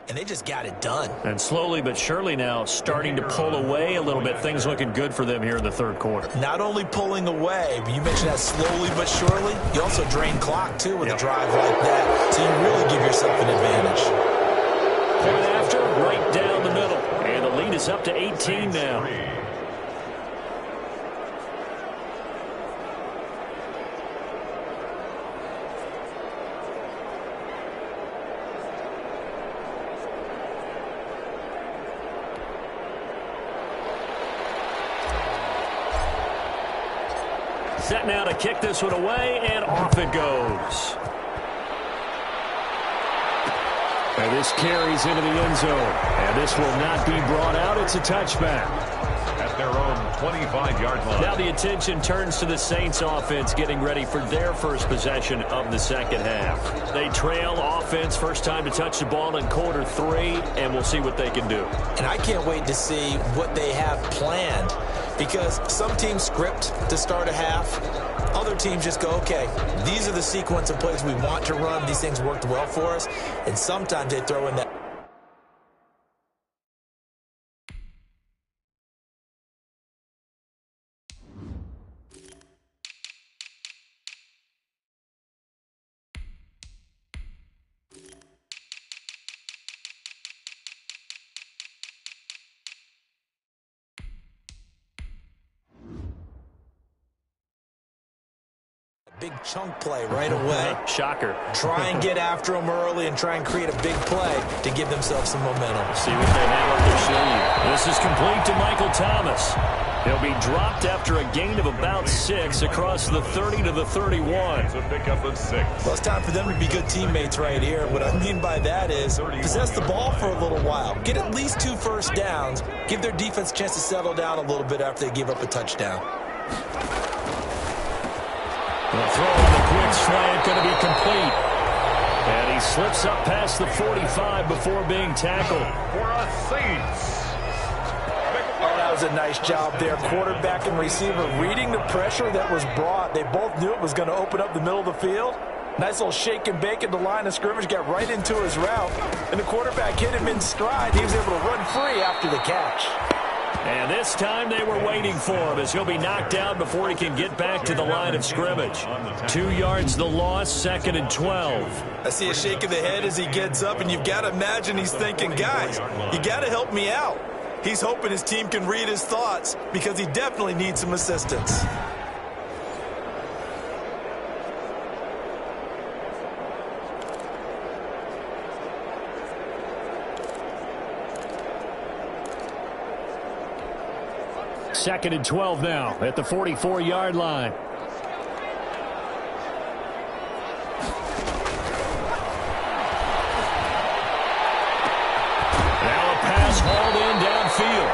and they just got it done. And slowly but surely now starting to pull away a little bit. Things looking good for them here in the third quarter. Not only pulling away, but you mentioned that slowly but surely. You also drain clock, too, with a drive like that. So you really give yourself an advantage. Point after, right down the middle. And the lead is up to 18 now. Set now to kick this one away, and off it goes. And this carries into the end zone. And this will not be brought out. It's a touchback. At their own 25-yard line. Now the attention turns to the Saints offense getting ready for their first possession of the second half. They trail offense, first time to touch the ball in quarter 3, and we'll see what they can do. And I can't wait to see what they have planned, because some teams script to start a half. Other teams just go, okay, these are the sequence of plays we want to run. These things worked well for us. And sometimes they throw in that. Big chunk play right away. Shocker. Try and get after them early and try and create a big play to give themselves some momentum. See what they have up their sleeve. This is complete to Michael Thomas. He'll be dropped after a gain of about 6 across the 30 to the 31. It's a pickup of 6. Well, it's time for them to be good teammates right here. What I mean by that is possess the ball for a little while. Get at least 2 first downs. Give their defense a chance to settle down a little bit after they give up a touchdown. The throw on the quick slant going to be complete. And he slips up past the 45 before being tackled. For a Saints. Oh, that was a nice job there. Quarterback and receiver reading the pressure that was brought. They both knew it was going to open up the middle of the field. Nice little shake and bake at the line of scrimmage. Got right into his route. And the quarterback hit him in stride. He was able to run free after the catch. And this time they were waiting for him as he'll be knocked down before he can get back to the line of scrimmage. 2 yards the loss, 2nd and 12. I see a shake of the head as he gets up, and you've got to imagine he's thinking, guys, you got to help me out. He's hoping his team can read his thoughts because he definitely needs some assistance. Second and 12 now at the 44-yard line. Now a pass hauled in downfield.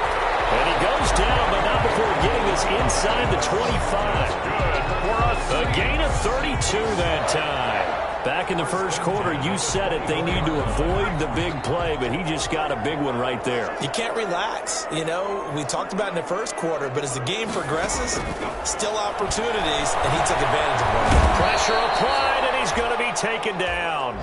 And he goes down, but not before getting this inside the 25. Good for us. A gain of 32 that time. Back in the first quarter, you said it, they need to avoid the big play, but he just got a big one right there. You can't relax. You know, we talked about in the first quarter, but as the game progresses, still opportunities, and he took advantage of one. Pressure applied, and he's going to be taken down.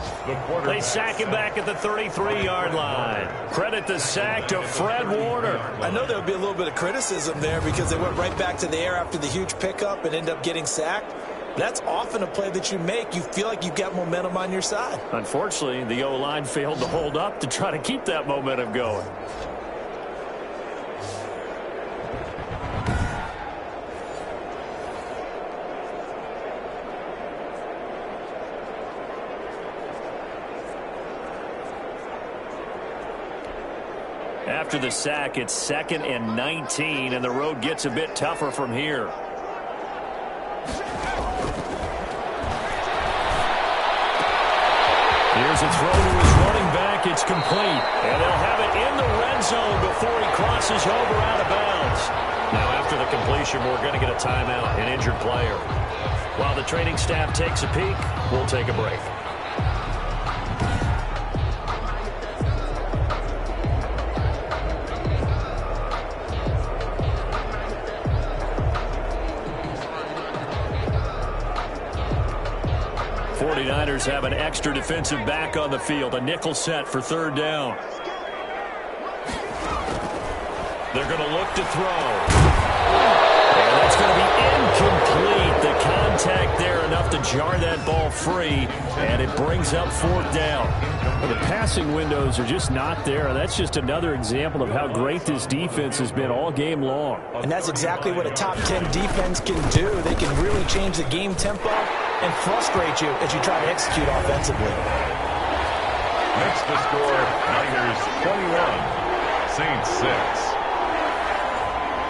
They sack him back at the 33-yard line. Credit the sack to Fred Warner. I know there would be a little bit of criticism there because they went right back to the air after the huge pickup and ended up getting sacked. That's often a play that you make. You feel like you've got momentum on your side. Unfortunately, the O-line failed to hold up to try to keep that momentum going. After the sack, it's 2nd and 19, and the road gets a bit tougher from here. Here's a throw to his running back. It's complete. And they'll have it in the red zone before he crosses over out of bounds. Now, after the completion, we're going to get a timeout, an injured player. While the training staff takes a peek, we'll take a break. 49ers have an extra defensive back on the field. A nickel set for third down. They're going to look to throw. And that's going to be incomplete. The contact there enough to jar that ball free, and it brings up fourth down. Well, the passing windows are just not there, and that's just another example of how great this defense has been all game long. And that's exactly what a top 10 defense can do. They can really change the game tempo and frustrate you as you try to execute offensively. Makes the score Niners 21, Saints 6.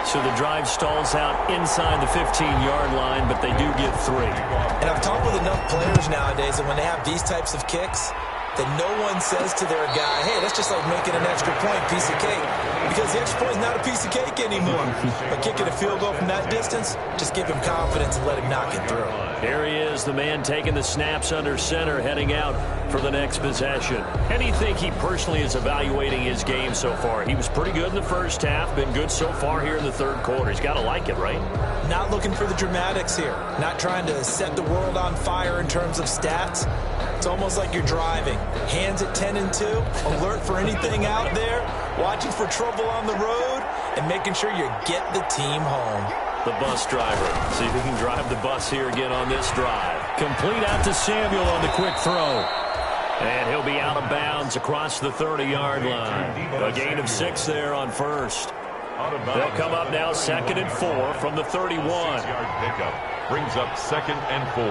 So the drive stalls out inside the 15-yard line, but they do get 3. And I've talked with enough players nowadays that when they have these types of kicks, that no one says to their guy, hey, that's just like making an extra point, piece of cake. Because the extra point is not a piece of cake anymore. But kicking a field goal from that distance, just give him confidence and let him knock it through. Here he is, the man taking the snaps under center, heading out for the next possession. How do you think he personally is evaluating his game so far? He was pretty good in the first half, been good so far here in the third quarter. He's got to like it, right? Not looking for the dramatics here. Not trying to set the world on fire in terms of stats. It's almost like you're driving. Hands at 10 and 2, alert for anything out there, watching for trouble on the road, and making sure you get the team home. The bus driver. See if he can drive the bus here again on this drive. Complete out to Samuel on the quick throw. And he'll be out of bounds across the 30-yard line. A gain of 6 there on first. They'll come up now 2nd and 4 from the 31. 6-yard pickup brings up 2nd and 4.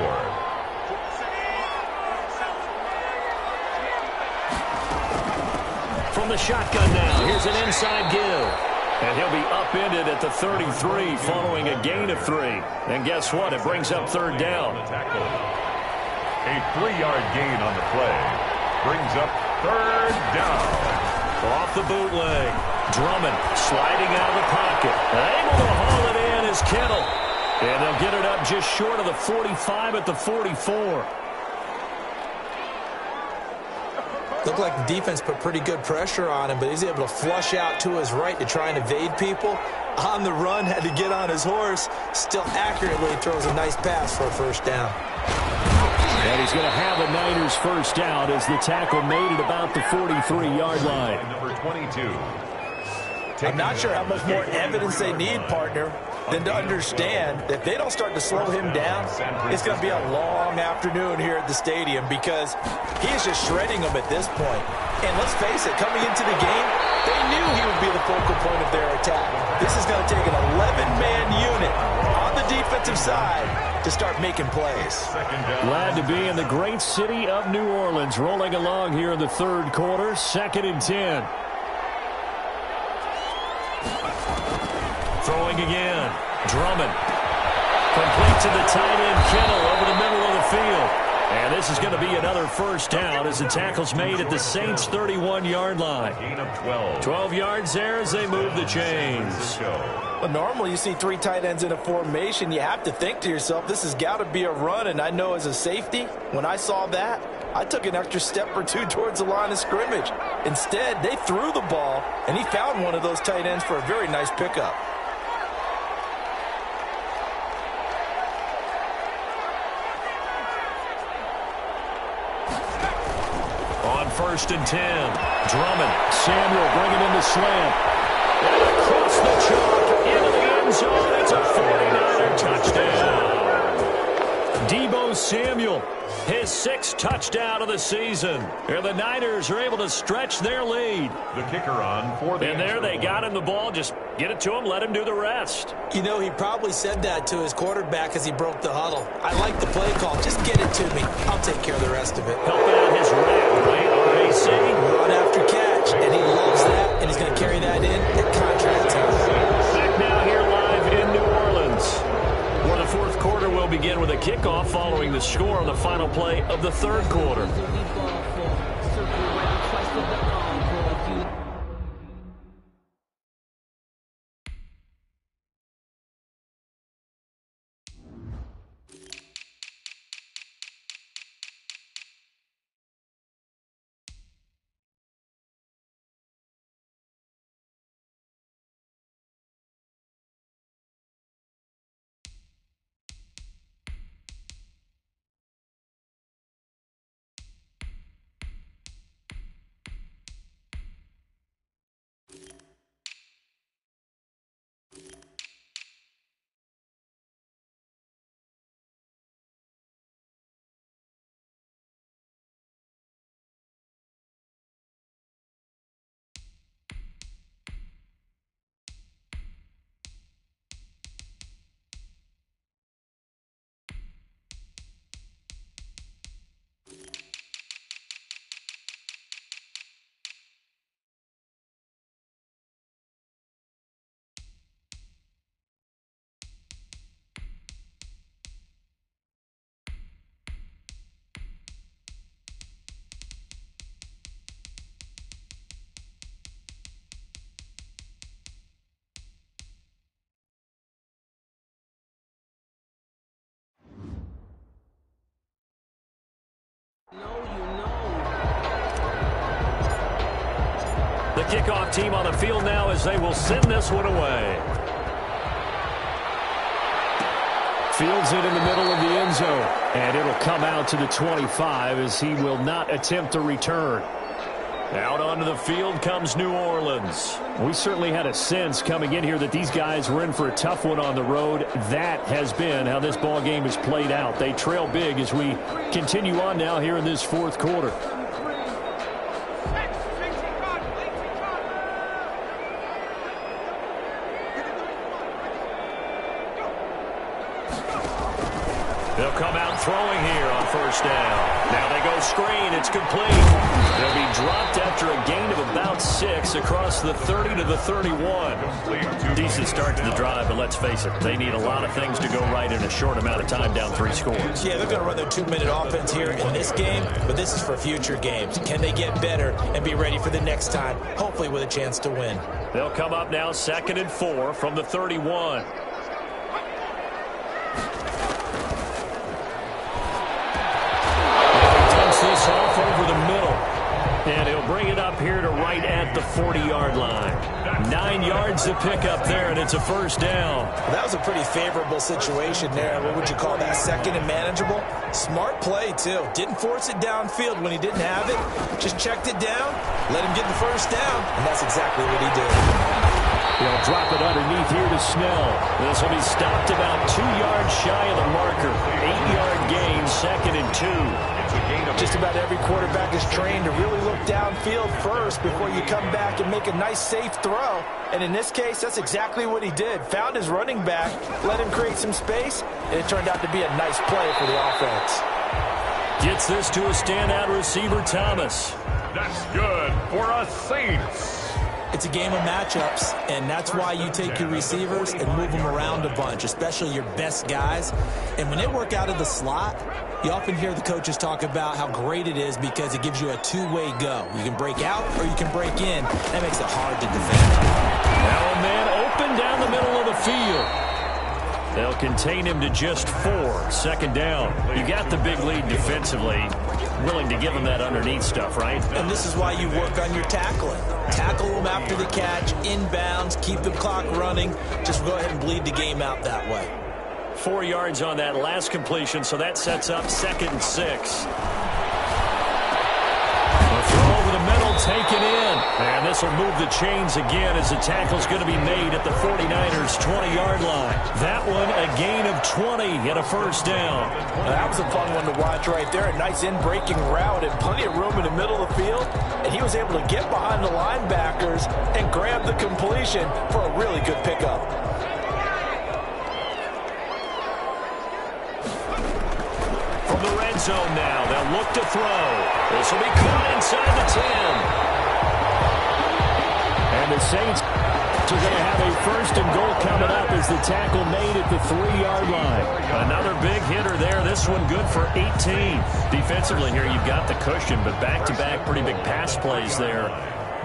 From the shotgun now, here's an inside give. And he'll be upended at the 33 following a gain of 3. And guess what? It brings up third down. A 3-yard gain on the play brings up third down. Off the bootleg. Drummond sliding out of the pocket. Able to haul it in is Kittle. And they'll get it up just short of the 45 at the 44. Looked like the defense put pretty good pressure on him, but he's able to flush out to his right to try and evade people. On the run, had to get on his horse. Still accurately throws a nice pass for a first down. And he's going to have a Niners first down as the tackle made it about the 43-yard line. Number 22. I'm not sure how much more evidence they need, partner, than to understand that if they don't start to slow him down, it's going to be a long afternoon here at the stadium because he is just shredding them at this point. And let's face it, coming into the game, they knew he would be the focal point of their attack. This is going to take an 11-man unit on the defensive side to start making plays. Glad to be in the great city of New Orleans, rolling along here in the third quarter, 2nd and 10. Throwing again. Drummond. Complete to the tight end, Kittle, over the middle of the field. And this is going to be another first down as the tackle's made at the Saints' 31-yard line. Gain of 12. 12 yards there as they move the chains. But normally you see 3 tight ends in a formation. You have to think to yourself, this has got to be a run. And I know as a safety, when I saw that, I took an extra step or 2 towards the line of scrimmage. Instead, they threw the ball, and he found one of those tight ends for a very nice pickup. On 1st and 10. Drummond. Samuel bringing in the slant. And across the chalk into the end zone. It's a 49er touchdown. Deebo Samuel, his 6th touchdown of the season. And the Niners are able to stretch their lead. The kicker on for the And there they got him the ball. Just get it to him, let him do the rest. You know, he probably said that to his quarterback as he broke the huddle. I like the play call. Just get it to me. I'll take care of the rest of it. Helping out his rep, right? RAC. Run after catch, and he loves that, and he's going to carry that in at contract time. Back now here live in New Orleans, where the fourth quarter will begin with a kickoff following the score on the final play of the third quarter. kickoff team on the field now as they will send this one away. Fields it in the middle of the end zone. And it'll come out to the 25 as he will not attempt to return. Out onto the field comes New Orleans. We certainly had a sense coming in here that these guys were in for a tough one on the road. That has been how this ball game has played out. They trail big as we continue on now here in this fourth quarter. They'll come out throwing here on first down. Now they go screen. It's complete. They'll be dropped after a gain of about 6 across the 30 to the 31. Decent start to the drive, but let's face it, they need a lot of things to go right in a short amount of time down 3 scores. Yeah, they're going to run their 2-minute offense here in this game, but this is for future games. Can they get better and be ready for the next time, hopefully with a chance to win? They'll come up now 2nd and 4 from the 31. This off over the middle, and he'll bring it up here to right at the 40-yard line. 9 yards to pick up there, and it's a first down. Well, that was a pretty favorable situation there. What would you call that? 2nd and manageable? Smart play, too. Didn't force it downfield when he didn't have it. Just checked it down, let him get the first down, and that's exactly what he did. He'll drop it underneath here to Snell. This will be stopped about 2 yards shy of the marker. 8-yard gain, 2nd and 2. Just about every quarterback is trained to really look downfield first before you come back and make a nice, safe throw. And in this case, that's exactly what he did. Found his running back, let him create some space, and it turned out to be a nice play for the offense. Gets this to a standout receiver, Thomas. That's good for a Saints. It's a game of matchups, and that's why you take your receivers and move them around a bunch, especially your best guys. And when they work out of the slot, you often hear the coaches talk about how great it is because it gives you a two-way go. You can break out or you can break in. That makes it hard to defend. Now a man open down the middle of the field. They'll contain him to just 4. 2nd down. You got the big lead defensively. Willing to give him that underneath stuff, right? And this is why you work on your tackling. Tackle them after the catch, inbounds, keep the clock running. Just go ahead and bleed the game out that way. 4 yards on that last completion, so that sets up 2nd and 6. A throw over the middle, taken in. And this will move the chains again as the tackle's going to be made at the 49ers' 20-yard line. That one, a gain of 20 and a first down. That was a fun one to watch right there. A nice in-breaking route and plenty of room in the middle of the field. And he was able to get behind the linebackers and grab the completion for a really good pickup. From the red zone now, they'll look to throw. This will be caught inside the 10. And the Saints are going to have a 1st and goal coming up as the tackle made at the 3-yard line. Another big hitter there. This one good for 18. Defensively here, you've got the cushion, but back-to-back pretty big pass plays there.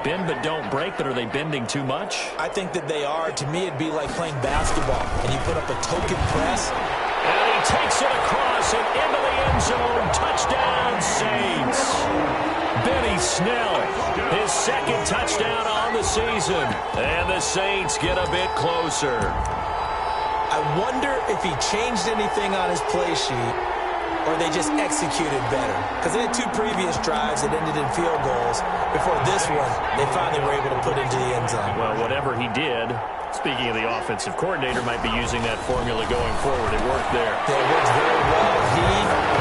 Bend but don't break, but are they bending too much? I think that they are. To me, it'd be like playing basketball, and you put up a token press. And he takes it across and into the end zone. Touchdown, Saints. Benny Snell, his 2nd touchdown on the season. And the Saints get a bit closer. I wonder if he changed anything on his play sheet or they just executed better. Because they had 2 previous drives that ended in field goals. Before this one, they finally were able to put into the end zone. Well, whatever he did, speaking of the offensive coordinator, might be using that formula going forward. It worked there. Yeah, it works very well. He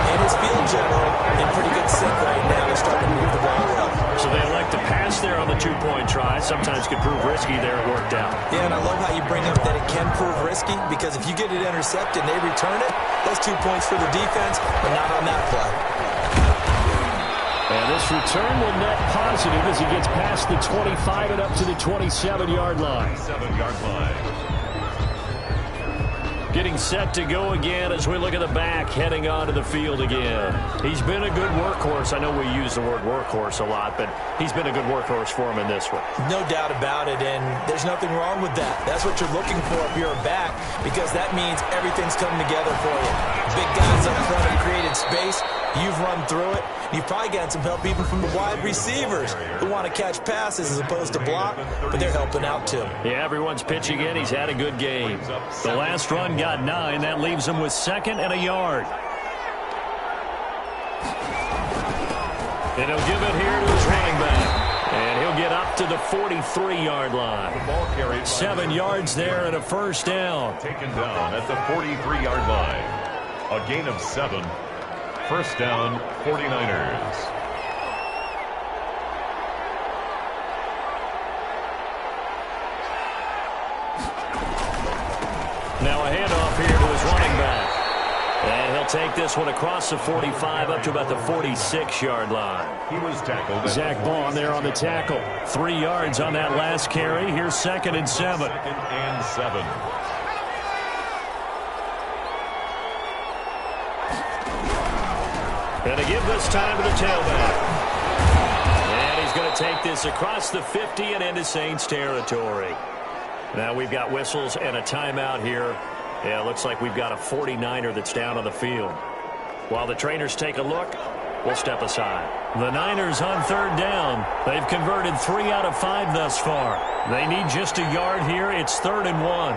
and his field general in pretty good sync right now. They're starting to move the ball well. So they elect to pass there on the 2-point try. Sometimes could prove risky there. It worked out. Yeah, and I love how you bring up that it can prove risky because if you get it intercepted and they return it, that's 2 points for the defense, but not on that play. And this return will net positive as he gets past the 25 and up to the 27-yard line. 7-yard line. Getting set to go again as we look at the back, heading onto the field again. He's been a good workhorse. I know we use the word workhorse a lot, but he's been a good workhorse for him in this one. No doubt about it, and there's nothing wrong with that. That's what you're looking for if you're a back, because that means everything's coming together for you. Big guys up front have created space. You've run through it. You've probably gotten some help even from the wide receivers who want to catch passes as opposed to block, but they're helping out too. Yeah, everyone's pitching in. He's had a good game. The last run got 9. That leaves him with 2nd and a yard. And he'll give it here to his running back. And he'll get up to the 43-yard line. 7 yards there and a first down. Taken down at the 43-yard line. A gain of 7. First down, 49ers. Now a handoff here to his running back. And he'll take this one across the 45 up to about the 46-yard line. He was tackled. Zach Baum there on the tackle. 3 yards on that last carry. Here's 2nd and 7. 2nd and 7. And to give this time to the tailback. And he's going to take this across the 50 and into Saints territory. Now we've got whistles and a timeout here. Yeah, it looks like we've got a 49er that's down on the field. While the trainers take a look, we'll step aside. The Niners on 3rd down. They've converted 3 out of 5 thus far. They need just a yard here. It's 3rd and 1.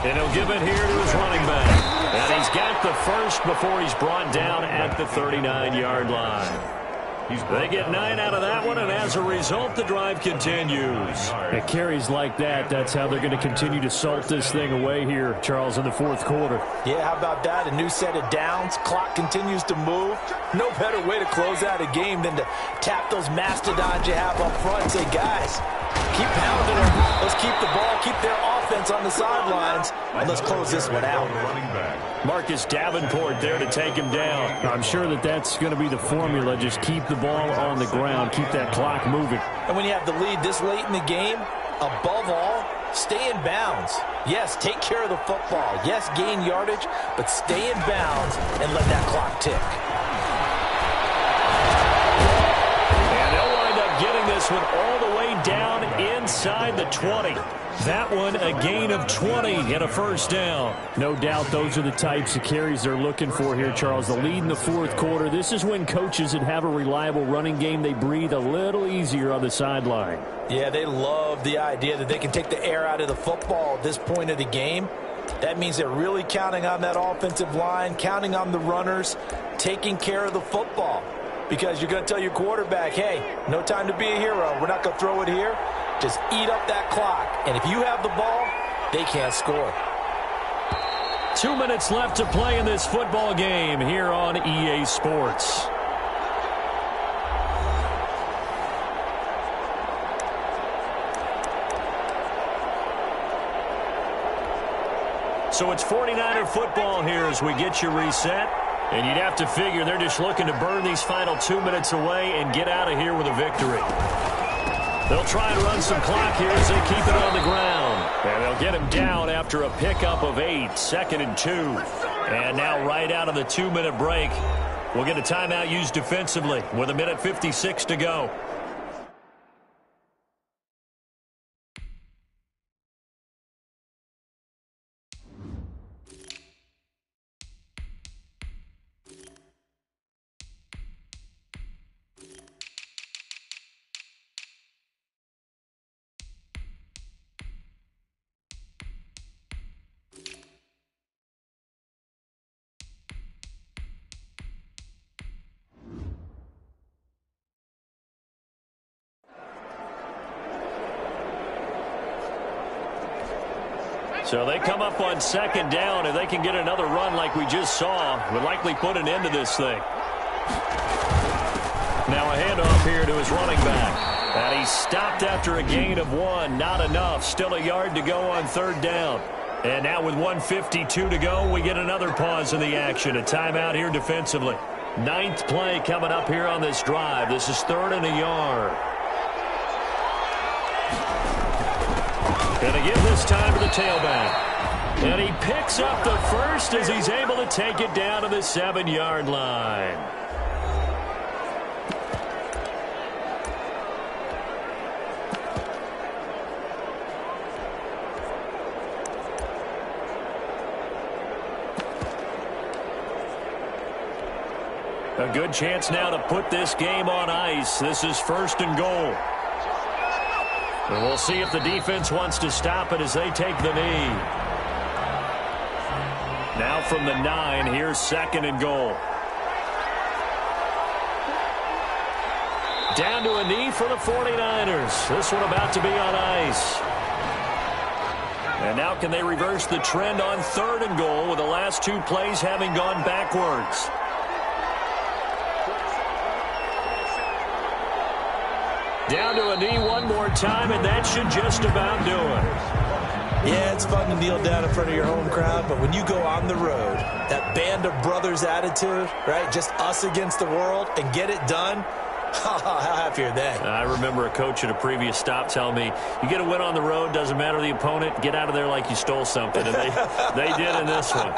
And he'll give it here to his running back. And he's got the first before he's brought down at the 39-yard line. They get 9 out of that one, and as a result, the drive continues. At carries like that, that's how they're going to continue to salt this thing away here, Charles, in the 4th quarter. Yeah, how about that? A new set of downs. Clock continues to move. No better way to close out a game than to tap those mastodons you have up front and say, guys, keep pounding them. Let's keep the ball, keep their offense on the sidelines, and let's close this one out. Marcus Davenport there to take him down. I'm sure that that's going to be the formula. Just keep the ball on the ground. Keep that clock moving. And when you have the lead this late in the game, above all, stay in bounds. Yes, take care of the football. Yes, gain yardage, but stay in bounds and let that clock tick. And they'll wind up getting this one all the way down inside the 20. That one a gain of 20 and a first down. No doubt those are the types of carries they're looking for here, Charles. The lead in the 4th quarter. This is when coaches that have a reliable running game, they breathe a little easier on the sideline. Yeah, they love the idea that they can take the air out of the football at this point of the game. That means they're really counting on that offensive line, counting on the runners, taking care of the football. Because you're going to tell your quarterback, hey, no time to be a hero. We're not going to throw it here. Just eat up that clock. And if you have the ball, they can't score. 2 minutes left to play in this football game here on EA Sports. So it's 49er football here as we get you reset. And you'd have to figure they're just looking to burn these final 2 minutes away and get out of here with a victory. They'll try and run some clock here as they keep it on the ground. And they'll get him down after a pickup of 8, 2nd and 2. And now right out of the 2-minute break, we'll get a timeout used defensively with 1:56 to go. So they come up on 2nd down. If they can get another run like we just saw, would likely put an end to this thing. Now a handoff here to his running back. And he's stopped after a gain of 1. Not enough. Still a yard to go on 3rd down. And now with 1:52 to go, we get another pause in the action. A timeout here defensively. 9th play coming up here on this drive. This is 3rd and a yard. Going to give this time to the tailback. And he picks up the first as he's able to take it down to the 7-yard line. A good chance now to put this game on ice. This is 1st and goal. And we'll see if the defense wants to stop it as they take the knee. Now from the 9, here's 2nd and goal. Down to a knee for the 49ers. This one about to be on ice. And now can they reverse the trend on 3rd and goal with the last 2 plays having gone backwards? Down to a knee one more time, and that should just about do it. Yeah, it's fun to kneel down in front of your home crowd, but when you go on the road, that band of brothers attitude, right, just us against the world, and get it done, how happy are they? I remember a coach at a previous stop telling me, you get a win on the road, doesn't matter the opponent, get out of there like you stole something. And they did in this one.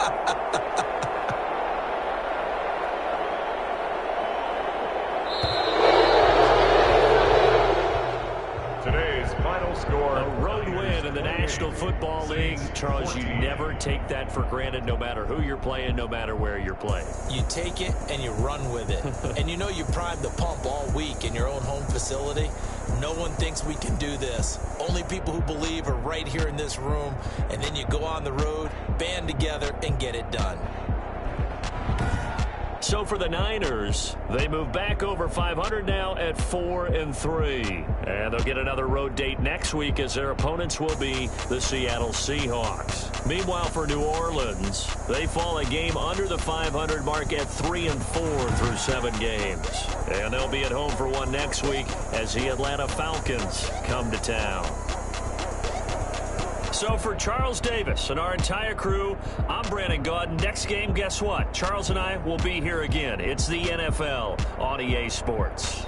Today's final score. A road win in the National Football League. Charles, you never take that for granted no matter who you're playing, no matter where you're playing. You take it and you run with it. And you know you primed the pump all week in your own home facility. No one thinks we can do this. Only people who believe are right here in this room. And then you go on the road, band together, and get it done. So for the Niners, they move back over 500 now at 4-3. And they'll get another road date next week as their opponents will be the Seattle Seahawks. Meanwhile, for New Orleans, they fall a game under the 500 mark at 3-4 through 7 games. And they'll be at home for one next week as the Atlanta Falcons come to town. So for Charles Davis and our entire crew, I'm Brandon Gaudin. Next game, guess what? Charles and I will be here again. It's the NFL on EA Sports.